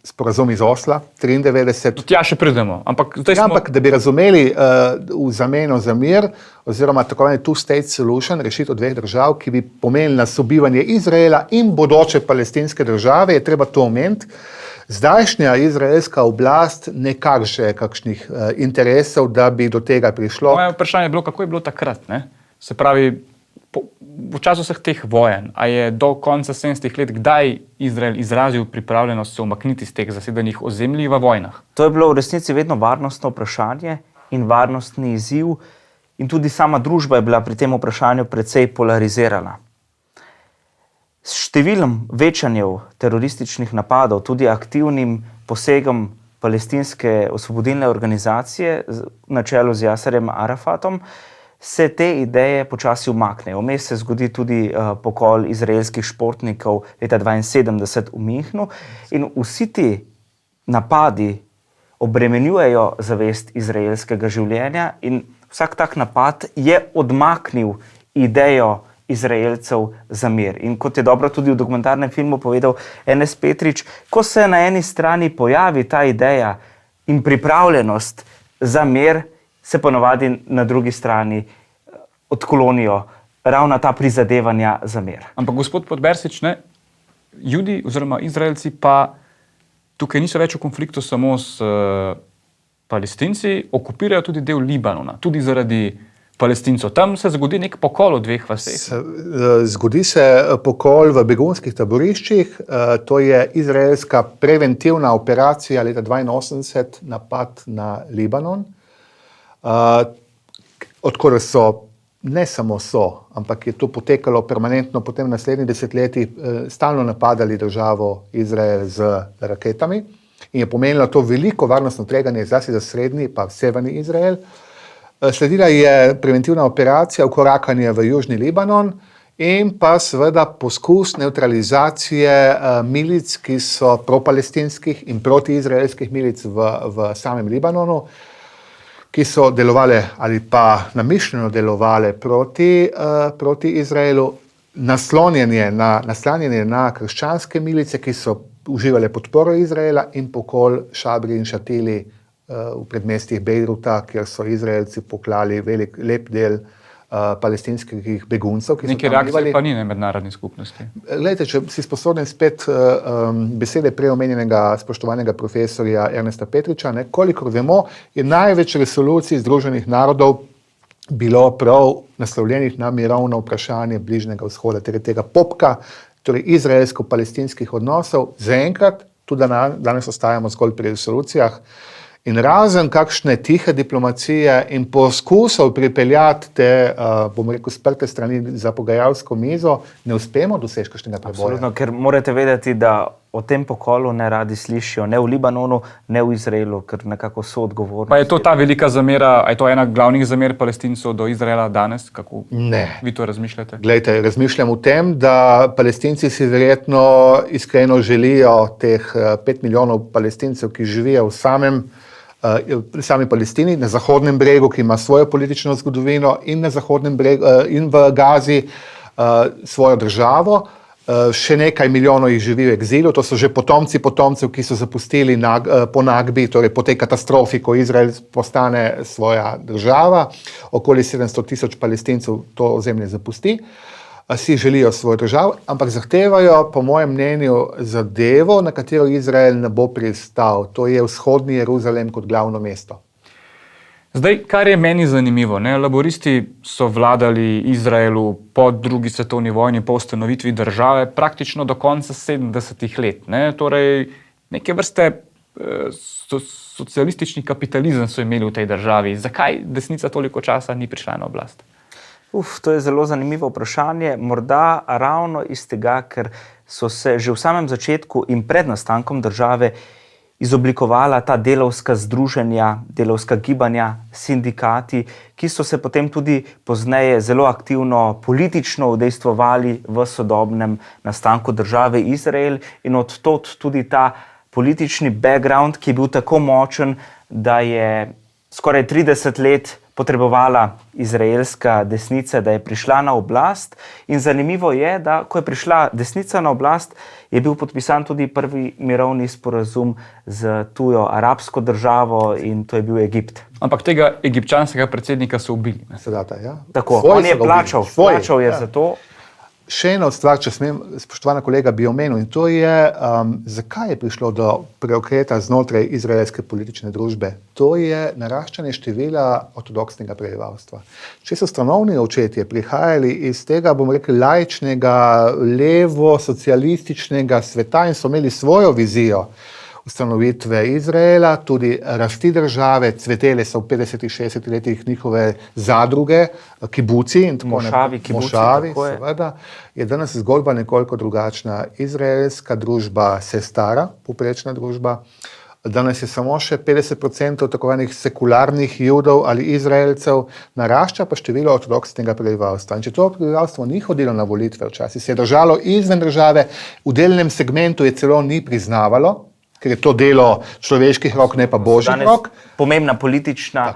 sporazum iz Osla 93. Tja še pridemo. Ampak da bi razumeli v zameno za mir oziroma tako imenovani two-state solution, rešitev dveh držav, ki bi pomenila sobivanje Izraela in bodoče palestinske države, je treba to omeniti. Zdajšnja izraelska oblast ne kaže kakšnih interesov, da bi do tega prišlo. Moje vprašanje je bilo, kako je bilo takrat, ne? Se pravi, v času vseh teh vojen, a je do konca 70-ih let kdaj Izrael izrazil pripravljenost se umakniti z teh zasedenih ozemlji v vojnah? To je bilo v resnici vedno varnostno vprašanje in varnostni izziv in tudi sama družba je bila pri tem vprašanju precej polarizirana. S številom večanjev terorističnih napadov, tudi aktivnim posegom palestinske osvobodilne organizacije na čelu z Jasarjem Arafatom, se te ideje počasi umaknejo. Vmes se zgodi tudi pokol izraelskih športnikov leta 1972 v Münchnu in vsi ti napadi obremenjujejo zavest izraelskega življenja in vsak tak napad je odmaknil idejo Izraelcev za mir. In kot je dobro tudi v dokumentarnem filmu povedal Enes Petrič, ko se na eni strani pojavi ta ideja in pripravljenost za mir, se ponovadi na drugi strani odklonijo ravno ta prizadevanja za mir. Ampak gospod Podbersič, ne, Judi oziroma Izraelci pa tukaj niso več v konfliktu samo s Palestinci, okupirajo tudi del Libanona, tudi zaradi Palestincev. Tam se zgodi nek pokol v dveh vaseh. Zgodi se pokol v begunskih taboriščih. To je izraelska preventivna operacija leta 1982, napad na Libanon, odkar ne samo ampak je to potekalo permanentno potem v naslednjih desetletjih, stalno napadali državo Izrael z raketami in je pomenilo to veliko varnostno tveganje zlasti za srednji pa severni Izrael. Sledila je preventivna operacija, vkorakanje v južni Libanon in pa seveda poskus neutralizacije milic, ki so propalestinskih in protiizraelskih milic v samem Libanonu, ki so delovale ali pa namišljeno delovale proti Izraelu, naslanjanje na krščanske milice, ki so uživale podporo Izraela in pokol Šabri in Šatili v predmestjih Bejruta, kjer so Izraelci poklali lep del palestinskih beguncev, ki so neke reakcije pa ni na mednarodni skupnosti. Glejte, če si sposoben spet besede preomenjenega spoštovanega profesorja Ernesta Petriča, kolikor vemo, je največ resolucij Združenih narodov bilo prav naslovljenih na mirovno vprašanje Bližnjega vzhoda, torej tega popka, torej izraelsko-palestinskih odnosov. Zaenkrat, tudi danes ostajamo zgolj pri resolucijah, in razen kakšne tihe diplomacije in poskusov pripeljati te, bomo rekel, sprte strani za pogajalsko mizo, ne uspemo doseči kakšnega preboja. Absolutno, ker morate vedeti, da o tem pokolu ne radi slišijo, ne v Libanonu, ne v Izraelu, ker nekako so odgovorni. Pa je to ta velika zamera, je to ena glavnih zamer Palestincev do Izraela danes? Kako vi to razmišljate? Glejte, razmišljam o tem, da Palestinci si verjetno iskreno želijo teh 5 milijonov Palestincev, ki živijo v sami Palestini, na Zahodnem bregu, ki ima svojo politično zgodovino in na Zahodnem bregu in v Gazi svojo državo. še nekaj milijonov jih živi v egzilu, to so že potomcev, ki so zapustili po Nagbi, torej po tej katastrofi, ko Izrael postane svoja država, okoli 700,000 Palestincev to ozemlje zapusti. Si želijo svojo državo, ampak zahtevajo, po mojem mnenju, zadevo, na katero Izrael ne bo pristal. To je vzhodni Jeruzalem kot glavno mesto. Zdaj, kar je meni zanimivo, laboristi so vladali Izraelu po drugi svetovni vojni, po ustanovitvi države, praktično do konca 70-ih let. Torej, neke vrste socialistični kapitalizem so imeli v tej državi. Zakaj desnica toliko časa ni prišla na oblast? To je zelo zanimivo vprašanje. Morda ravno iz tega, ker so se že v samem začetku in pred nastankom države izoblikovala ta delavska združenja, delavska gibanja, sindikati, ki so se potem tudi pozneje zelo aktivno politično udejstvovali v sodobnem nastanku države Izrael in od tod tudi ta politični background, ki je bil tako močen, da je skoraj 30 let potrebovala izraelska desnica, da je prišla na oblast. In zanimivo je, da ko je prišla desnica na oblast, je bil podpisan tudi prvi mirovni sporazum z tujo arabsko državo in to je bil Egipt. Ampak tega egipčanskega predsednika so ubili. Sedata, ja. Tako, on je plačal je za to. Še ena od stvar, če smem, spoštovana kolega, bi omenil, in to je, zakaj je prišlo do preokreta znotraj izraelske politične družbe. To je naraščanje števila ortodoksnega prebivalstva. Če so stanovni očetje prihajali iz tega, bomo rekli, laičnega, levo, socialističnega sveta in so imeli svojo vizijo ustanovitve Izraela, tudi rasti države, cvetele so v 50-60 letih njihove zadruge, kibuci in tako naprej. Mošavi, seveda, je danes zgodba nekoliko drugačna. Izraelska družba se stara, povprečna družba. Danes je samo še 50% tako enih sekularnih judov ali Izraelcev, narašča pa število ortodoksnega prebivalstva. In če to prebivalstvo ni hodilo na volitve včasih, se je držalo izven države, v delnem segmentu je celo ni priznavalo, ker je to delo človeških rok, ne pa božjih rok. Pomembna politična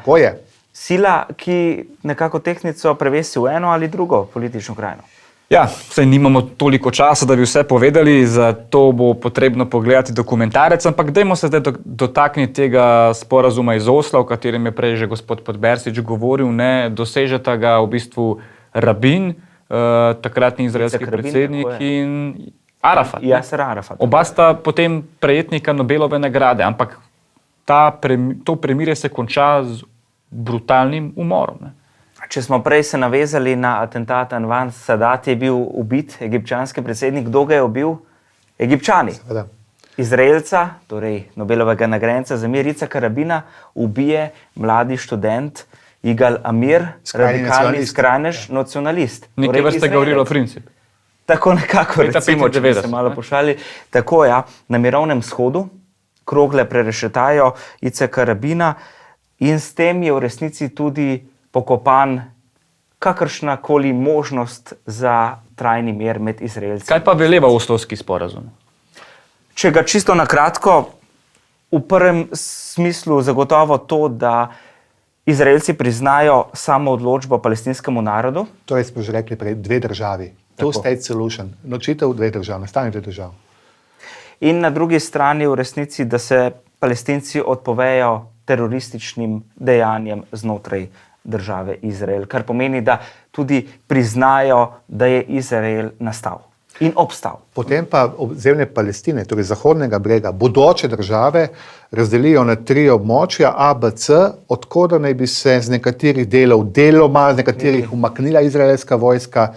sila, ki nekako tehtnico prevesi v eno ali drugo politično krajino. Ja, saj nimamo toliko časa, da bi vse povedali, zato bo potrebno pogledati dokumentarec, ampak dajmo se zdaj dotakniti tega sporazuma iz Osla, o katerem je prej že gospod Podbersič govoril, dosežeta ga v bistvu Rabin, takratni izraelski predsednik in Arafat. Jaser Arafat. Oba sta potem prejetnika Nobelove nagrade, ampak to premirje se konča z brutalnim umorom. Če smo prej se navezali na atentat Anwar Sadat, je bil ubit egipčanski predsednik. Kdo ga je ubil? Egipčani. Seveda. Izraelca, torej Nobelovega nagrajenca za mir Icaka Rabina, ubije mladi študent Yigal Amir, radikalni skrajnež, nacionalist. Neke vrste Gavrilo Princip. Tako nekako, recimo, če bi se malo pošali. Tako, ja, na mirovnem shodu krogle prerešetajo Icaka Rabina in s tem je v resnici tudi pokopan kakršnakoli možnost za trajni mir med Izraelci. Kaj pa veleva oslovski sporazum? Če ga čisto na kratko, v prvem smislu zagotovo to, da Izraelci priznajo samoodločbo palestinskemu narodu. Torej smo že rekli prej, dve državi. Two-state solution, nočitev dveh držav, nastanek dveh držav. In na drugi strani v resnici, da se Palestinci odpovejo terorističnim dejanjem znotraj države Izrael, kar pomeni, da tudi priznajo, da je Izrael nastal in obstal. Potem pa ozemlje Palestine, torej Zahodnega brega, bodoče države razdelijo na 3 območja A, B, C, odkoder naj bi se z nekaterih delov deloma, z nekaterih umaknila izraelska vojska.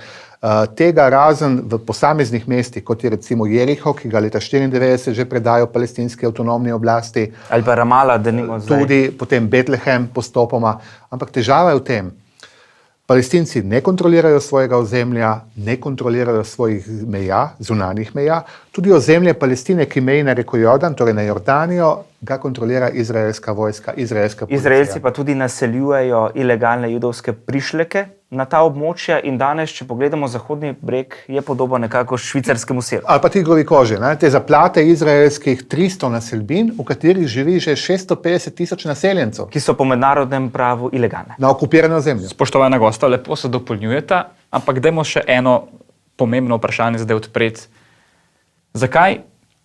Tega razen v posameznih mestih, kot je recimo Jeriho, ki ga leta 1994 že predajo palestinski avtonomni oblasti. Ali pa Ramala, da nimo zdaj. Tudi potem Betlehem postopoma. Ampak težava je v tem, Palestinci ne kontrolirajo svojega ozemlja, ne kontrolirajo svojih meja, zunanjih meja. Tudi ozemlje Palestine, ki meji na reko Jordan, torej na Jordanijo, ga kontrolira izraelska vojska, izraelska policija. Izraelci pa tudi naseljujejo ilegalne judovske prišleke na ta območja in danes, če pogledamo Zahodni breg, je podobno nekako švicarskemu siru. Ali pa tigrovi koži, te zaplate izraelskih 300 naselbin, v katerih živi že 650,000 naseljencev. Ki so po mednarodnem pravu ilegalne. Na okupiranem ozemlju. Spoštovana gosta, lepo se dopolnjujeta, ampak dajmo še eno pomembno vprašanje zdaj odpreti. Zakaj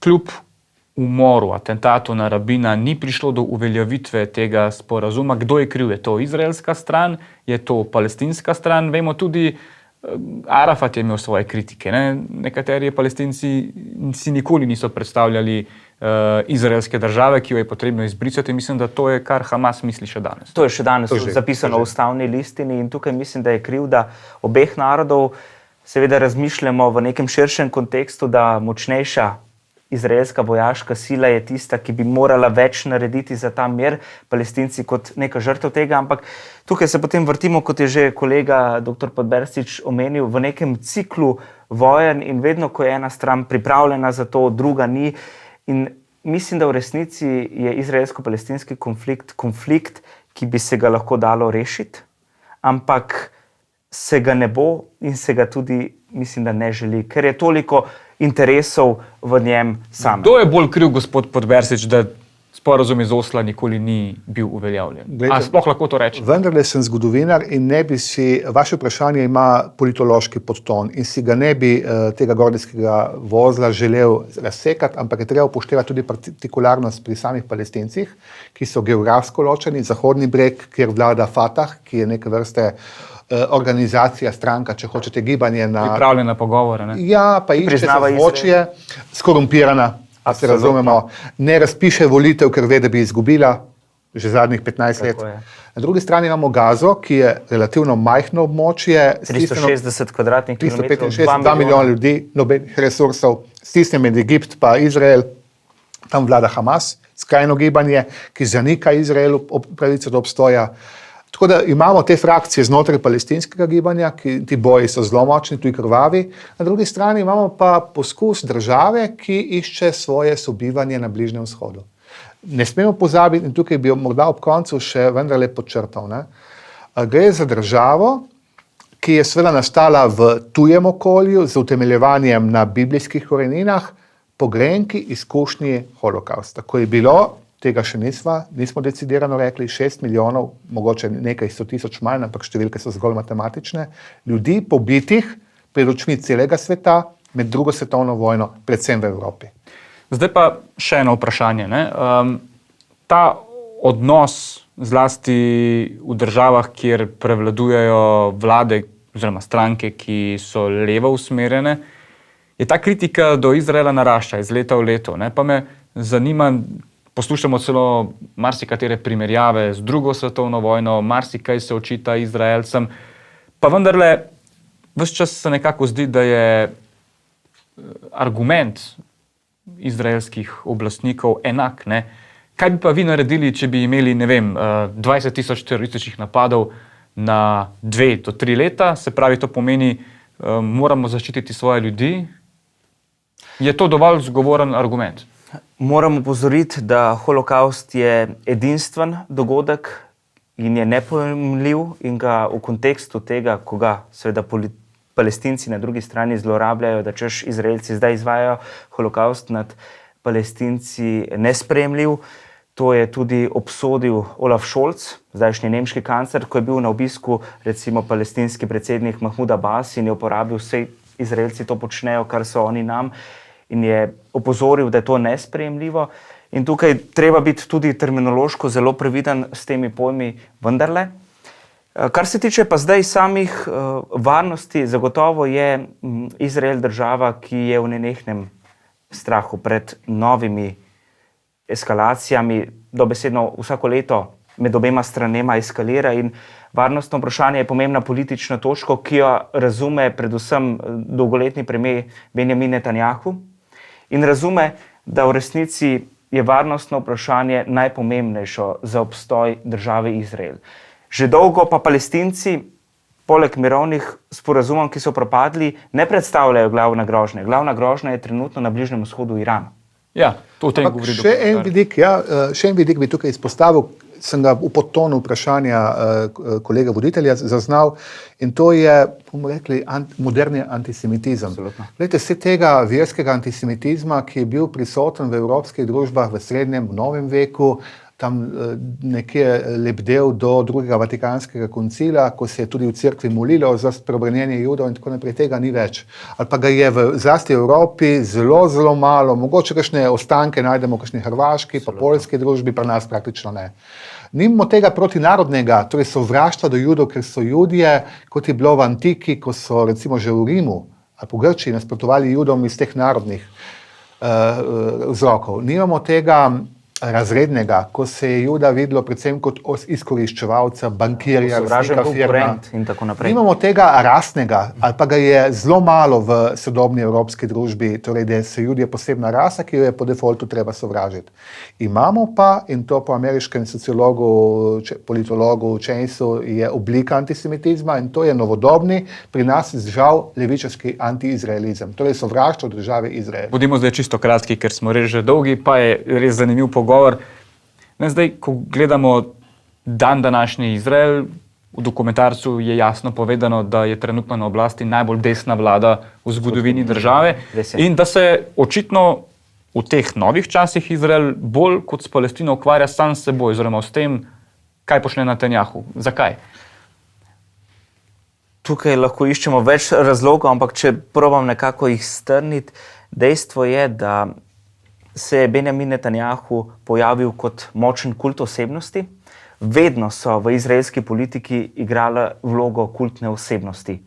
kljub umoru, atentatu na rabina ni prišlo do uveljavitve tega sporazuma? Kdo je kriv? Je to izraelska stran? Je to palestinska stran? Vemo tudi, Arafat je imel svoje kritike. Nekateri Palestinci si nikoli niso predstavljali izraelske države, ki jo je potrebno izbrisati. Mislim, da to je, kar Hamas misli še danes. To je še danes zapisano v ustavni listini in tukaj mislim, da je krivda obeh narodov. Seveda razmišljamo v nekem širšem kontekstu, da močnejša izraelska vojaška sila je tista, ki bi morala več narediti za ta mir, Palestinci kot neka žrtev tega, ampak tukaj se potem vrtimo, kot je že kolega dr. Podberstič omenil, v nekem ciklu vojen in vedno, ko je ena stran pripravljena za to, druga ni. In mislim, da v resnici je izraelsko-palestinski konflikt, ki bi se ga lahko dalo rešiti, ampak se ga ne bo in se ga tudi, mislim, da ne želi, ker je toliko interesov v njem samem. Kdo je bolj kriv, gospod Podberstič, da sporazum iz Osla nikoli ni bil uveljavljen? A sploh lahko to rečem? Vendarle sem zgodovinar in ne bi si, vaše vprašanje ima politološki podton in si ga ne bi tega gordijskega vozla želel razsekati, ampak je treba upoštevati tudi partikularnost pri samih Palestincih, ki so geografsko ločeni, Zahodni breg, kjer vlada Fatah, ki je neke vrste organizacija, stranka, če hočete, gibanje na... Pripravljena pogovore, ne? Ja, pa išče se zvočje, skorumpirana, a se razumemo, ne razpiše volitev, ker ve, da bi izgubila že zadnjih 15 let. Na drugi strani imamo Gazo, ki je relativno majhno območje. 360 kvadratnih kilometrov, 2 milijona ljudi, nobenih resursov, stisne med Egipt pa Izrael, tam vlada Hamas, skrajno gibanje, ki zanika Izraelu pravico do obstoja. Tako da imamo te frakcije znotraj palestinskega gibanja, ki ti boji so zelo močni, tudi krvavi. Na drugi strani imamo pa poskus države, ki išče svoje sobivanje na Bližnjem vzhodu. Ne smemo pozabiti, in tukaj bi morda ob koncu še vendarle podčrtal, gre za državo, ki je seveda nastala v tujem okolju z utemeljevanjem na biblijskih koreninah, po grenki izkušnji holokausta. Ko je bilo, tega še nismo decidirano rekli, 6 milijonov, mogoče nekaj 100 tisoč manj, ampak številke so zgolj matematične, ljudi pobitih pred očmi celega sveta med drugo svetovno vojno, predvsem v Evropi. Zdaj pa še eno vprašanje. Ta odnos zlasti v državah, kjer prevladujejo vlade oziroma stranke, ki so levo usmerjene, je ta kritika do Izraela narašča iz leta v leto. Pa me zanima, poslušamo celo marsikatere primerjave z drugo svetovno vojno, marsikaj se očita Izraelcem, pa vendarle ves čas se nekako zdi, da je argument izraelskih oblastnikov enak. Kaj bi pa vi naredili, če bi imeli, 20 tisoč terorističnih napadov na 2 do 3 leta? Se pravi, to pomeni, moramo zaščititi svoje ljudi. Je to dovolj zgovoren argument? Moram opozoriti, da holokaust je edinstven dogodek in je nepojemljiv in ga v kontekstu tega, ko ga seveda Palestinci na drugi strani zlorabljajo, da češ Izraelci zdaj izvajajo holokaust nad Palestinci, nesprejemljiv. To je tudi obsodil Olaf Scholz, zdajšnji nemški kancler, ko je bil na obisku recimo palestinski predsednik Mahmud Abbas in je uporabil, vse Izraelci to počnejo, kar so oni nam, in je opozoril, da je to nesprejemljivo. In tukaj treba biti tudi terminološko zelo previden s temi pojmi vendarle. Kar se tiče pa zdaj samih varnosti, zagotovo je Izrael država, ki je v nenehnem strahu pred novimi eskalacijami. Dobesedno vsako leto med obema stranema eskalira in varnostno vprašanje je pomembna politična točka, ki jo razume predvsem dolgoletni premier Benjamin Netanjahu in razume, da v resnici je varnostno vprašanje najpomembnejše za obstoj države Izrael. Že dolgo pa Palestinci, poleg mirovnih sporazumov, ki so propadli, ne predstavljajo glavne grožnje. Glavna grožnja je trenutno na Bližnjem vzhodu Iran. Ja, to o tem govori. Še en vidik bi tukaj izpostavil, sem ga v podtonu vprašanja kolega voditelja zaznal, in to je, bomo rekli, moderni antisemitizem. Glejte, vse tega verskega antisemitizma, ki je bil prisoten v evropskih družbah v srednjem, novem veku, tam nekje lebdel do drugega Vatikanskega koncila, ko se je tudi v cerkvi molilo za spreobrnjenje Judov in tako naprej, tega ni več. Ali pa ga je zlasti v Evropi zelo, zelo malo, mogoče kakšne ostanke najdemo v kakšni hrvaški, pa poljski družbi, pri nas praktično ne. Nimamo tega protinarodnega, torej sovraštva do Judov, ker so Judje, kot je bilo v antiki, ko so recimo že v Rimu ali po Grčiji nasprotovali Judom iz teh narodnih vzrokov. Nimamo tega razrednega, ko se je Juda videlo predvsem kot izkoriščevalca, bankirja, sovražen konkurent in tako naprej. Nimamo tega rasnega, ali pa ga je zelo malo v sodobni evropski družbi, torej da se Judje posebna rasa, ki jo je po defaultu treba sovražiti. Imamo pa, in to po ameriškem sociologu, politologu Chainsu, je oblika antisemitizma in to je novodobni, pri nas žal levičarski antiizraelizem, torej sovraštvo države Izrael. Bodimo zdaj čisto kratki, ker smo res že dolgi, pa je res zanimiv pogovor. Zdaj, ko gledamo dan današnji Izrael, v dokumentarcu je jasno povedano, da je trenutno na oblasti najbolj desna vlada v zgodovini države in da se očitno v teh novih časih Izrael bolj kot s Palestino ukvarja sam s seboj, oziroma s tem, kaj počne Netanjahu. Zakaj? Tukaj lahko iščemo več razlogov, ampak če probam nekako jih strniti, dejstvo je, da se je Benjamin Netanjahu pojavil kot močen kult osebnosti. Vedno so v izraelski politiki igrale vlogo kultne osebnosti.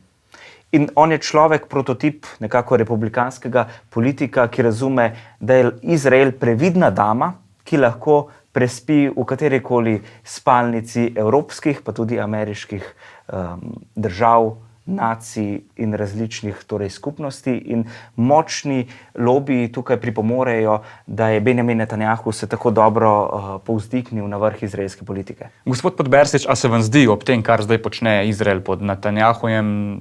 In on je človek, prototip nekako republikanskega politika, ki razume, da je Izrael previdna dama, ki lahko prespi v katerikoli spalnici evropskih, pa tudi ameriških držav, nacij in različnih torej skupnosti, in močni lobiji tukaj pripomorejo, da je Benjamin Netanjahu se tako dobro povzdignil na vrh izraelske politike. Gospod Podbersič, a se vam zdi ob tem, kar zdaj počne Izrael pod Netanjahujem,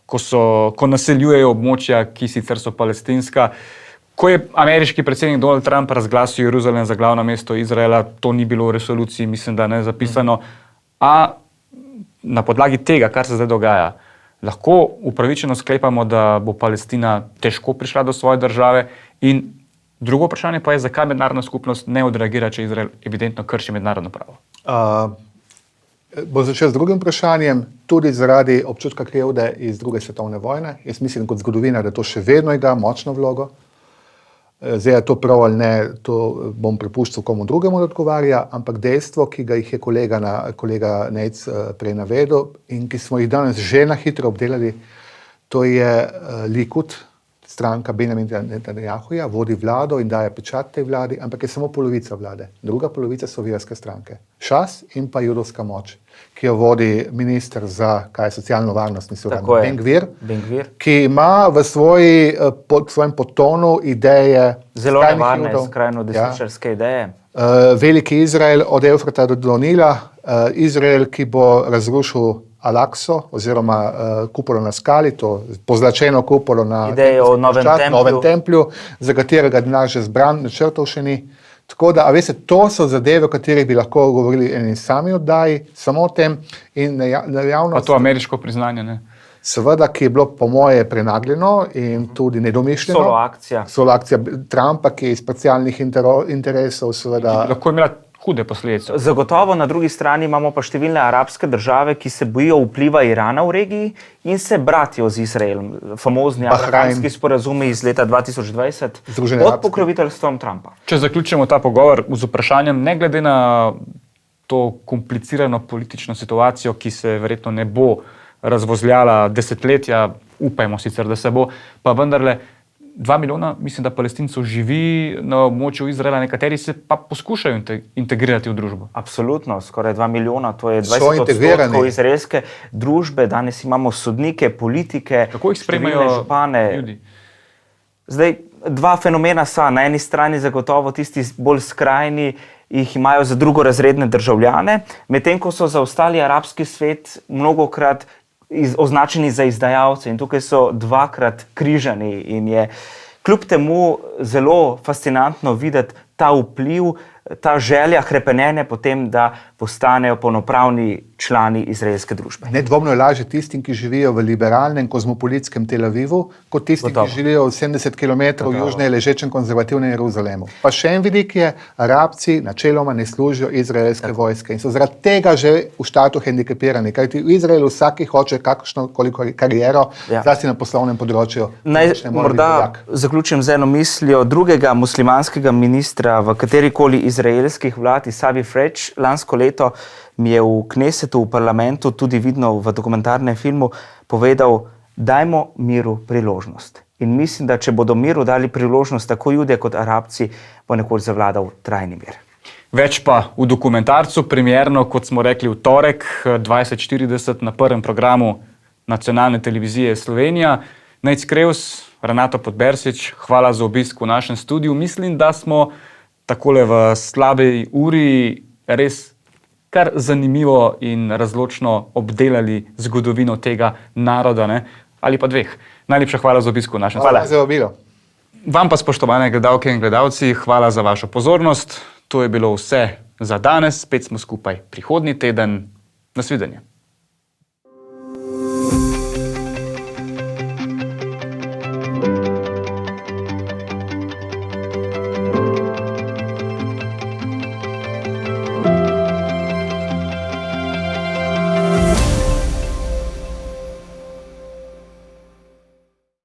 ko naseljujejo območja, ki sicer so palestinska, ko je ameriški predsednik Donald Trump razglasil Jeruzalem za glavno mesto Izraela, to ni bilo v resoluciji, mislim, da ne zapisano, a na podlagi tega, kar se zdaj dogaja, lahko upravičeno sklepamo, da bo Palestina težko prišla do svoje države, in drugo vprašanje pa je, zakaj mednarodna skupnost ne odreagira, če Izrael evidentno krši mednarodno pravo? Bom začel z drugim vprašanjem, tudi zaradi občutka krivde iz druge svetovne vojne. Jaz mislim kot zgodovinar, da to še vedno igra močno vlogo. Zdaj je to prav ali ne, to bom prepuščal komu drugemu, da odgovarja, ampak dejstvo, ki ga jih je kolega Nejc prej navedel in ki smo jih danes že na hitro obdelali, to je Likud, stranka Benjamina Netanjahuja, vodi vlado in daje pečat tej vladi, ampak je samo polovica vlade. Druga polovica so verske stranke. Šas in pa judovska moč, ki jo vodi minister za socialno varnost, Ben Gvir, ki ima v svojem podtonu ideje zelo nevarne, skrajno desničarske ideje. Veliki Izrael od Evfrata do Nila, Izrael, ki bo razrušil Al-Akso, oziroma kupolo na skali, to pozlačeno kupolo na idejo o novem templju, za katerega denar že zbran, načrtov še ni. Tako da, a veste, to so zadeve, o katerih bi lahko govorili eni sami oddaji, samo o tem in na javnost. Pa to ameriško priznanje, ne? Seveda, ki je bilo po moje prenagljeno in tudi nedomišljeno. Solo akcija Trumpa, ki je iz parcialnih interesov seveda. Lahko je imela hude posledice. Zagotovo, na drugi strani imamo pa številne arabske države, ki se bojijo vpliva Irana v regiji in se bratijo z Izraelom. Famozni abrahamski sporazumi iz leta 2020 pod pokroviteljstvom Trumpa. Če zaključimo ta pogovor z vprašanjem, ne glede na to komplicirano politično situacijo, ki se verjetno ne bo razvozljala desetletja, upajmo sicer, da se bo, pa vendarle 2 milijona, mislim, da Palestincev živi na območju Izraela, nekateri se pa poskušajo integrirati v družbo. Absolutno, skoraj 2 milijona, to je 20% izraelske družbe. Danes imamo sodnike, politike, kako jih spremljajo župane. Ljudi? Zdaj, dva fenomena so. Na eni strani zagotovo tisti bolj skrajni jih imajo za drugorazredne državljane, medtem ko so za ostali arabski svet mnogokrat označeni za izdajalce in tukaj so dvakrat križani in je kljub temu zelo fascinantno videti ta vpliv ta želja, hrepenenje potem, da postanejo polnopravni člani izraelske družbe. Nedvomno je lažje tistim, ki živijo v liberalnem, kozmopolitskem Tel Avivu, kot tistim, Gotovo. ki živijo 70 km južneje ležečem konzervativnem Jeruzalemu. Pa še en vidik je, Arabci načeloma ne služijo izraelske vojske in so zaradi tega že v štatu hendikepirani, kajti v Izraelu vsaki hoče kakšno koliko kariero, zlasti na poslovnem področju. Naj morda zaključim z eno mislijo drugega muslimanskega ministra v katerikoli izraelskih vlad, Savi Freč, lansko leto mi je v Knesetu, v parlamentu, tudi vidno v dokumentarnem filmu, povedal, dajmo miru priložnost. In mislim, da če bodo miru dali priložnost tako Judje kot Arabci, bo nekoč zavladal trajni mir. Več pa v dokumentarcu, premierno, kot smo rekli, v torek 2040 na prvem programu nacionalne televizije Slovenija. Nejc Krevs, Renato Podbersič, hvala za obisk v našem studiu. Mislim, da smo takole v slabi uri res kar zanimivo in razločno obdelali zgodovino tega naroda, ne? Ali pa dveh. Najlepša hvala za obisk v našem studiu. Hvala za vabilo. Vam pa, spoštovane gledalke in gledalci, hvala za vašo pozornost. To je bilo vse za danes. Spet smo skupaj prihodnji teden. Nasvidenje.